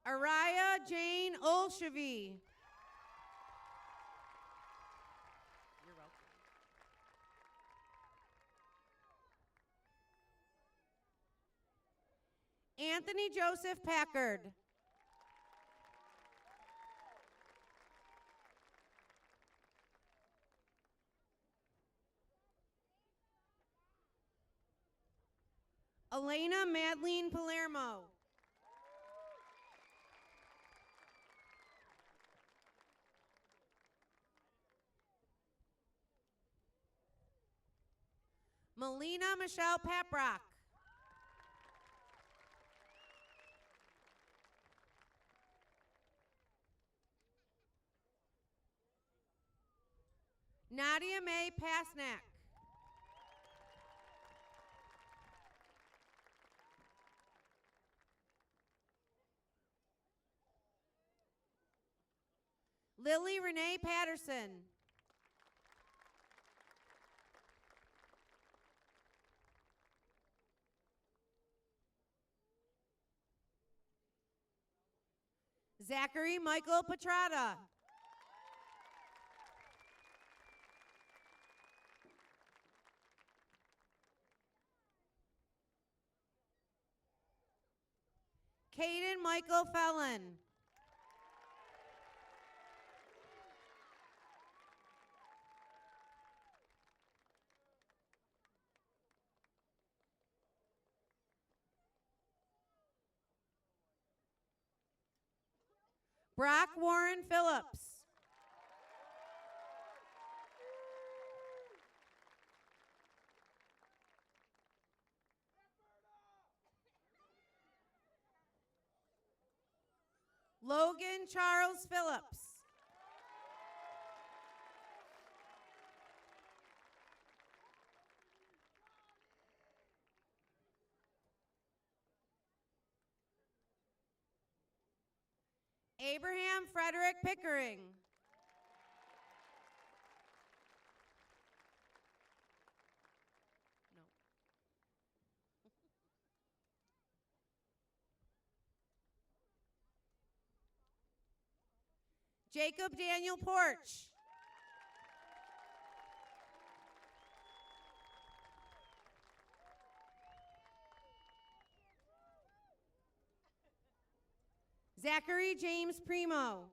Araya Jane Olshavy. Anthony Joseph Packard. Elena Madeline Palermo. Melina Michelle Paprock. Nadia Mae Pasnak. Lily Renee Patterson. Zachary Michael Petrata. Caden Michael Fellon. Brock Warren Phillips. Logan Charles Phillips. Abraham Frederick Pickering. No. Jacob Daniel Porch. Zachary James Primo.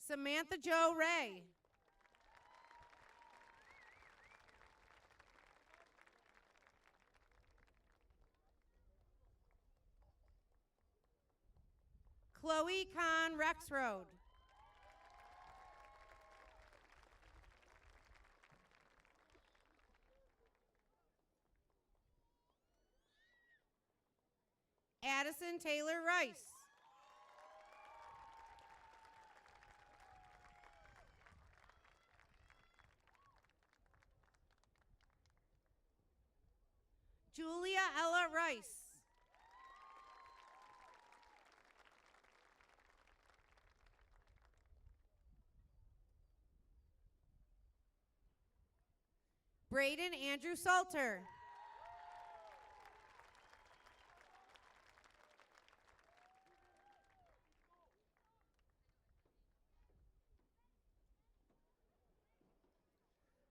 Samantha Jo Ray. Chloe Kahn Rexroad. Addison Taylor Rice. Julia Ella Rice. Braden Andrew Salter.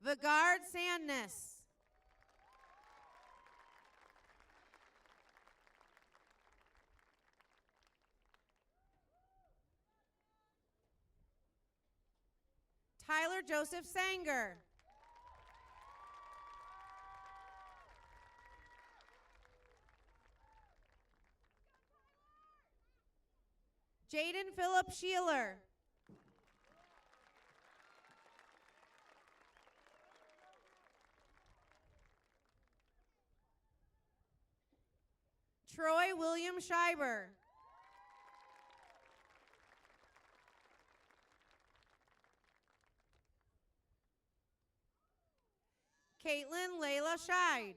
Vigard Sandness. Tyler Joseph Sanger. Jaden Phillip Sheeler. Troy William Schreiber. Caitlin Layla Scheid.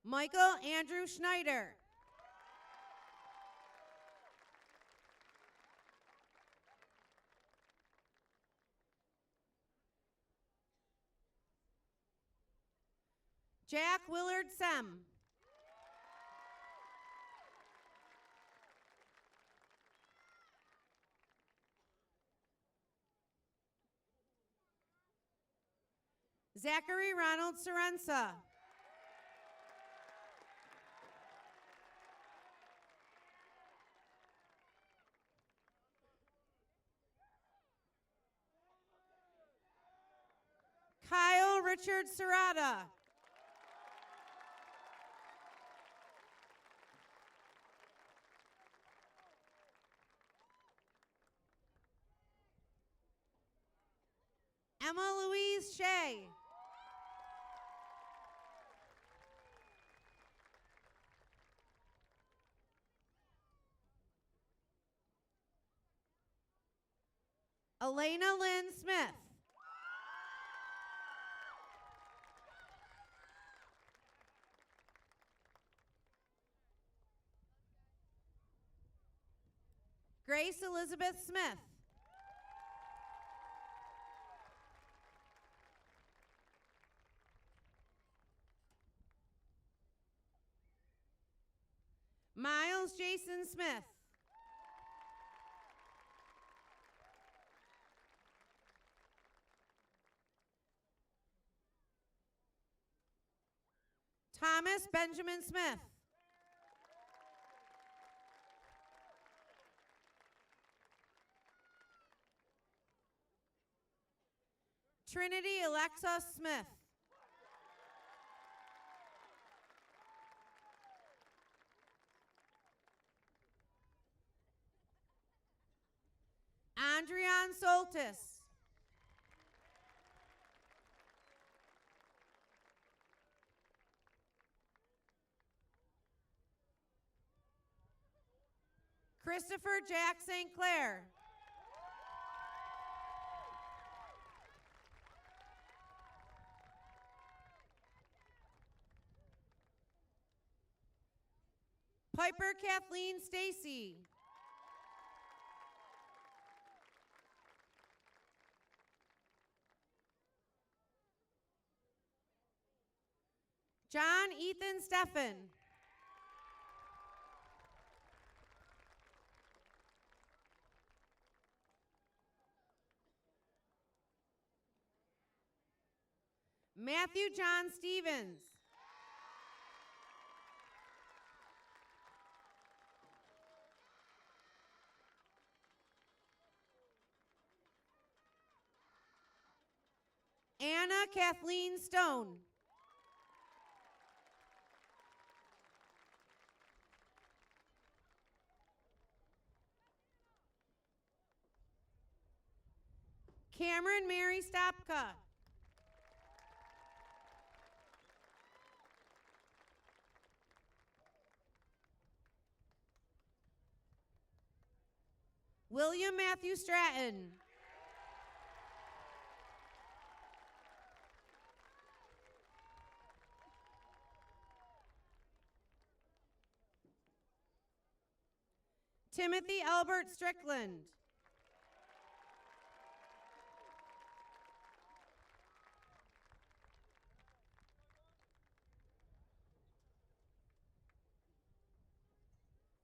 Michael Andrew Schneider. Jack Willard Sem. Zachary Ronald Sorensa. Kyle Richard Serrata. Emma Louise Shea. Elena Lynn Smith. Grace Elizabeth Smith. Miles Jason Smith. Thomas Benjamin Smith. Trinity Alexa Smith. Andrian Soltis. Christopher Jack St. Clair. Piper Kathleen Stacy. John Ethan Steffen. Matthew John Stevens. Anna Kathleen Stone. Cameron Mary Stopka. William Matthew Stratton. Timothy Albert Strickland.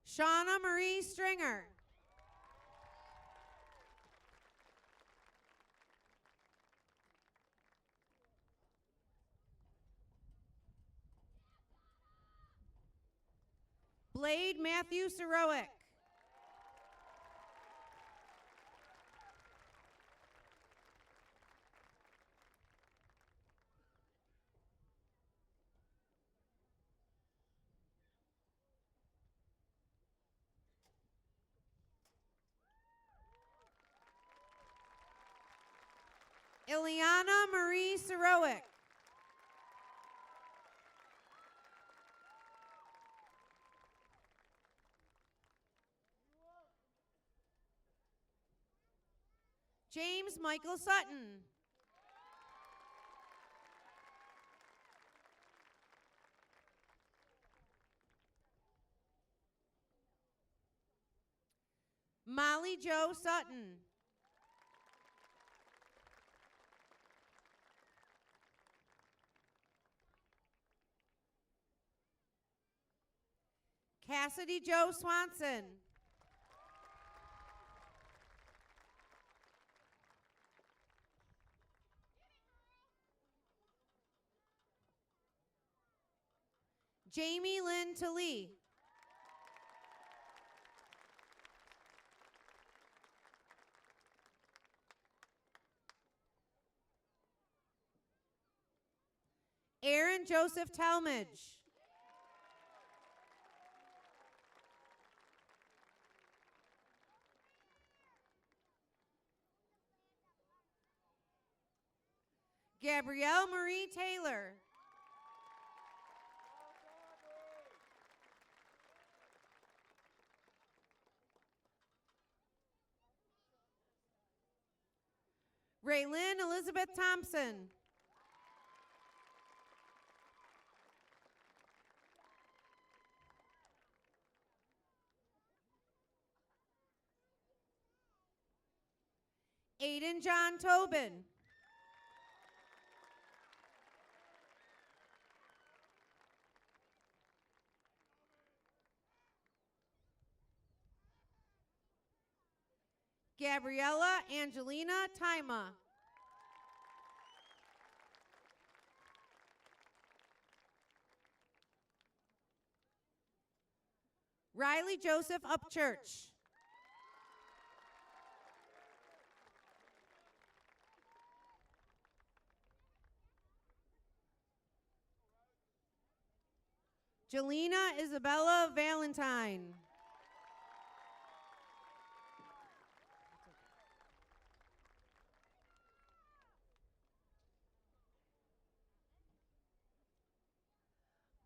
Shauna Marie Stringer. Blade Matthew Sorowick. Ileana Marie Sorowick. James Michael Sutton. Molly Jo Sutton. Cassidy Jo Swanson. Jamie Lynn Tully. Aaron Joseph Talmadge. Gabrielle Marie Taylor. Raylyn Elizabeth Thompson. Aiden John Tobin. Gabriella Angelina Taima. Riley Joseph Upchurch. Jelena Isabella Valentine.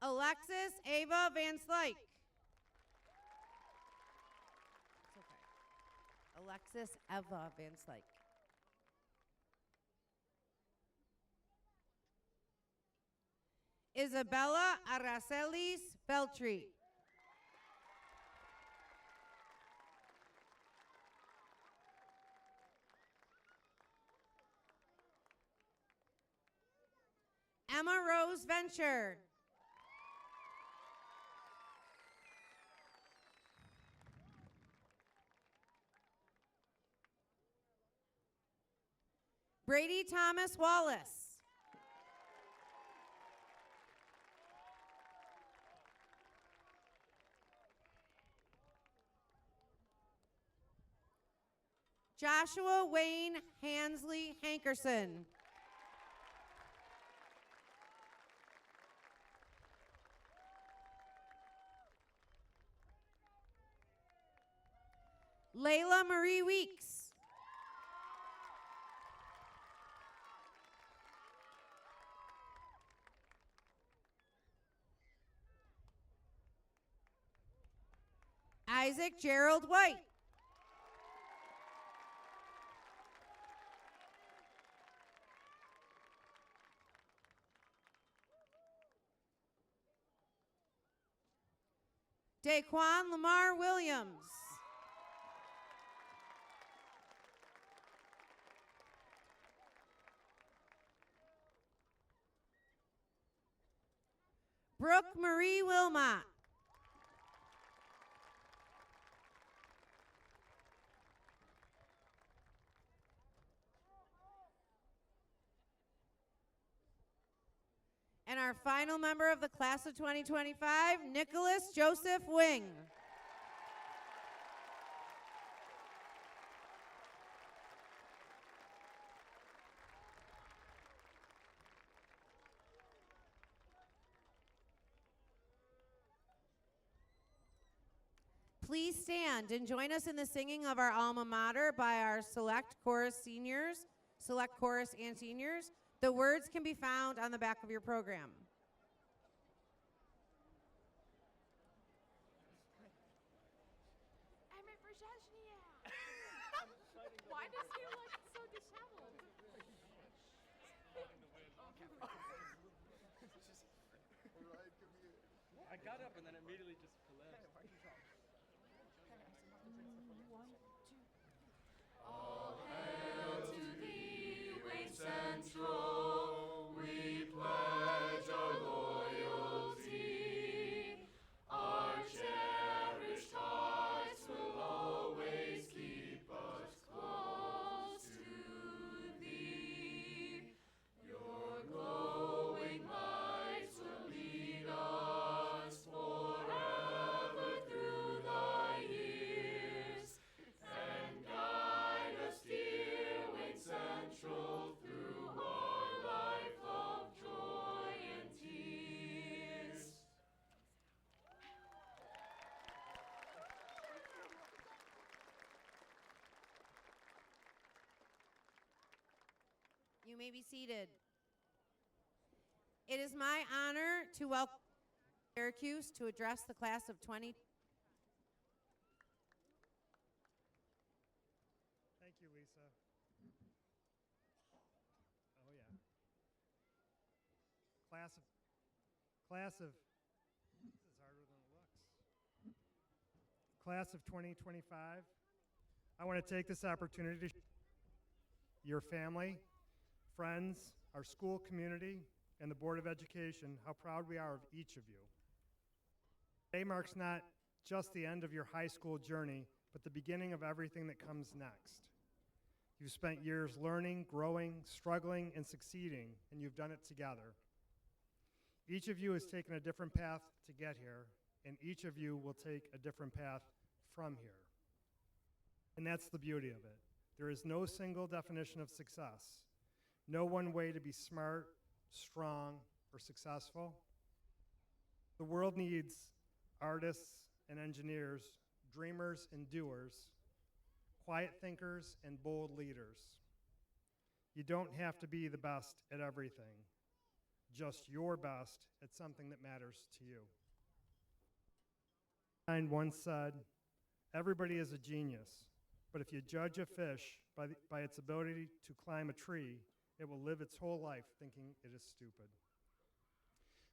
Alexis Ava Van Slyke. Alexis Eva Van Slyke. Isabella Aracelis Beltry. Emma Rose Venture. Brady Thomas Wallace. Joshua Wayne Hansley Hankerson. Layla Marie Weeks. Isaac Gerald White. Daquan Lamar Williams. Brooke Marie Wilmot. And our final member of the class of 2025, Nicholas Joseph Wing. Please stand and join us in the singing of our alma mater by our select chorus and seniors. The words can be found on the back of your program. Why does he look so disheveled? I got up and then immediately just collapsed. You may be seated. It is my honor to welcome Syracuse to address the class of 20. Thank you, Lisa. Oh, yeah. Class of, this is harder than it looks. Class of 2025, I want to take this opportunity to your family, friends, our school community, and the Board of Education how proud we are of each of you. Today marks not just the end of your high school journey, but the beginning of everything that comes next. You've spent years learning, growing, struggling, and succeeding, and you've done it together. Each of you has taken a different path to get here, and each of you will take a different path from here. And that's the beauty of it. There is no single definition of success, no one way to be smart, strong, or successful. The world needs artists and engineers, dreamers and doers, quiet thinkers and bold leaders. You don't have to be the best at everything, just your best at something that matters to you. And once said, everybody is a genius, but if you judge a fish by its ability to climb a tree, it will live its whole life thinking it is stupid.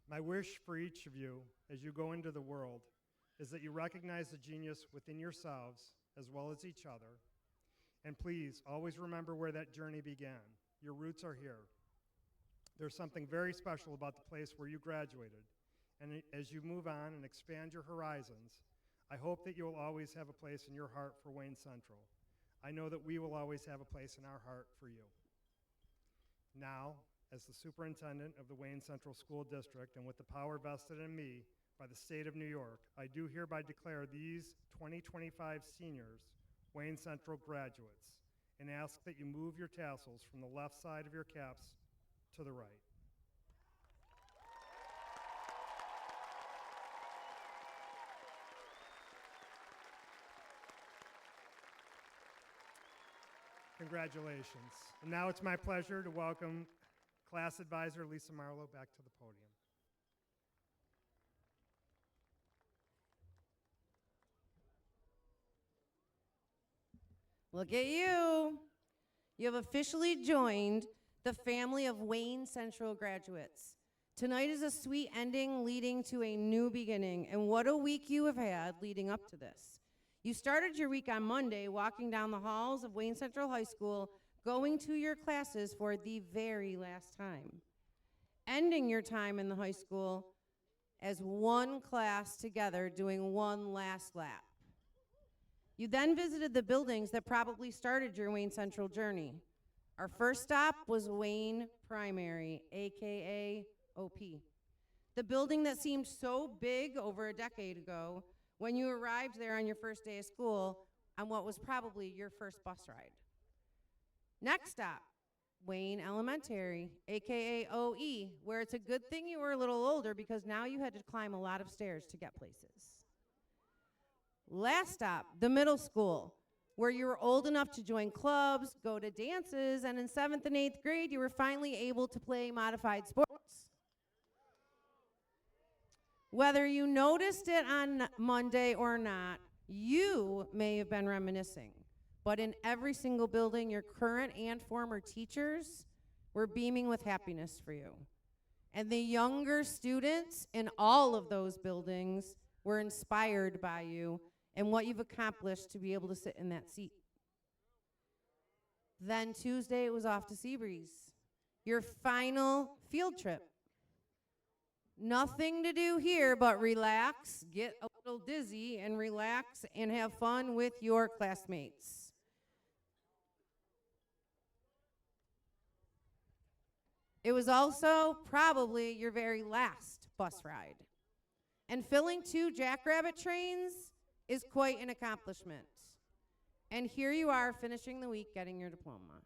My wish for each of you as you go into the world is that you recognize the genius within yourselves as well as each other. And please, always remember where that journey began. Your roots are here. There's something very special about the place where you graduated. And as you move on and expand your horizons, I hope that you will always have a place in your heart for Wayne Central. I know that we will always have a place in our heart for you. Now, as the superintendent of the Wayne Central School District and with the power vested in me by the state of New York, I do hereby declare these 2025 seniors Wayne Central graduates and ask that you move your tassels from the left side of your caps to the right. Congratulations. And now it's my pleasure to welcome Class Advisor Lisa Marlowe back to the podium. Look at you. You have officially joined the family of Wayne Central graduates. Tonight is a sweet ending leading to a new beginning, and what a week you have had leading up to this. You started your week on Monday walking down the halls of Wayne Central High School, going to your classes for the very last time, ending your time in the high school as one class together doing one last lap. You then visited the buildings that probably started your Wayne Central journey. Our first stop was Wayne Primary, AKA OP. The building that seemed so big over a decade ago when you arrived there on your first day of school on what was probably your first bus ride. Next stop, Wayne Elementary, AKA OE, where it's a good thing you were a little older because now you had to climb a lot of stairs to get places. Last stop, the middle school, where you were old enough to join clubs, go to dances, and in 7th and 8th grade, you were finally able to play modified sports. Whether you noticed it on Monday or not, you may have been reminiscing, but in every single building, your current and former teachers were beaming with happiness for you. And the younger students in all of those buildings were inspired by you and what you've accomplished to be able to sit in that seat. Then Tuesday, it was off to Seabreeze, your final field trip. Nothing to do here but relax, get a little dizzy, and relax and have fun with your classmates. It was also probably your very last bus ride. And filling 2 Jackrabbit trains is quite an accomplishment. And here you are finishing the week getting your diploma.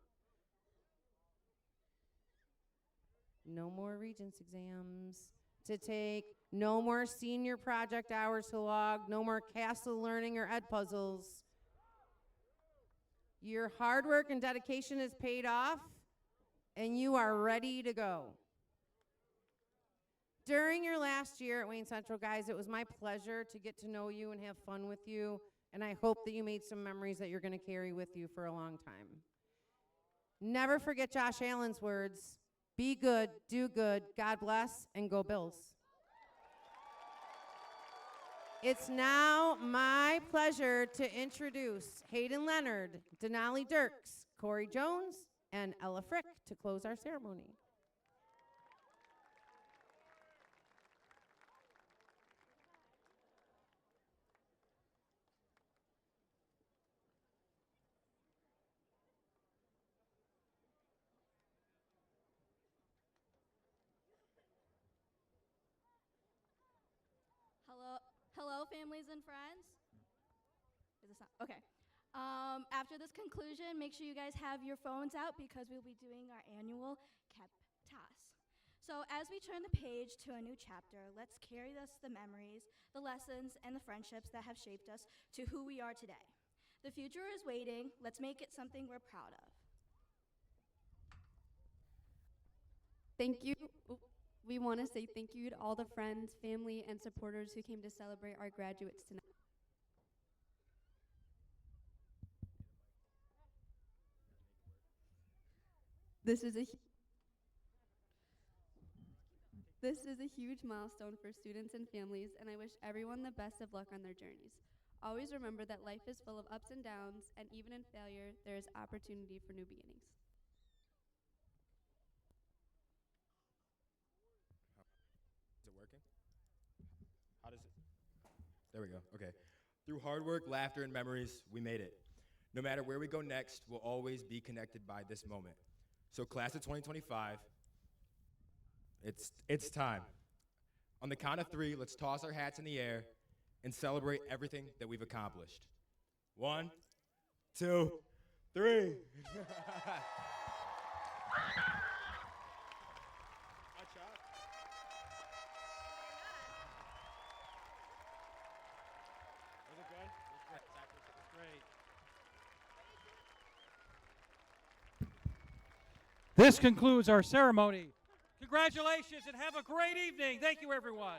No more Regents exams to take, no more senior project hours to log, no more castle learning or ed puzzles. Your hard work and dedication is paid off, and you are ready to go. During your last year at Wayne Central, guys, it was my pleasure to get to know you and have fun with you, and I hope that you made some memories that you're going to carry with you for a long time. Never forget Josh Allen's words, be good, do good, God bless, and go Bills. It's now my pleasure to introduce Hayden Leonard, Denali Dirks, Corey Jones, and Ella Frick to close our ceremony. Hello, families and friends. Is this on? Okay. After this conclusion, make sure you guys have your phones out because we'll be doing our annual KEP task. So as we turn the page to a new chapter, let's carry us the memories, the lessons, and the friendships that have shaped us to who we are today. The future is waiting. Let's make it something we're proud of. Thank you. We want to say thank you to all the friends, family, and supporters who came to celebrate our graduates tonight. This is a huge milestone for students and families, and I wish everyone the best of luck on their journeys. Always remember that life is full of ups and downs, and even in failure, there is opportunity for new beginnings. How does it? There we go. Okay. Through hard work, laughter, and memories, we made it. No matter where we go next, we'll always be connected by this moment. So class of 2025, it's time. On the count of 3, let's toss our hats in the air and celebrate everything that we've accomplished. 1, 2, 3. This concludes our ceremony. Congratulations and have a great evening. Thank you, everyone.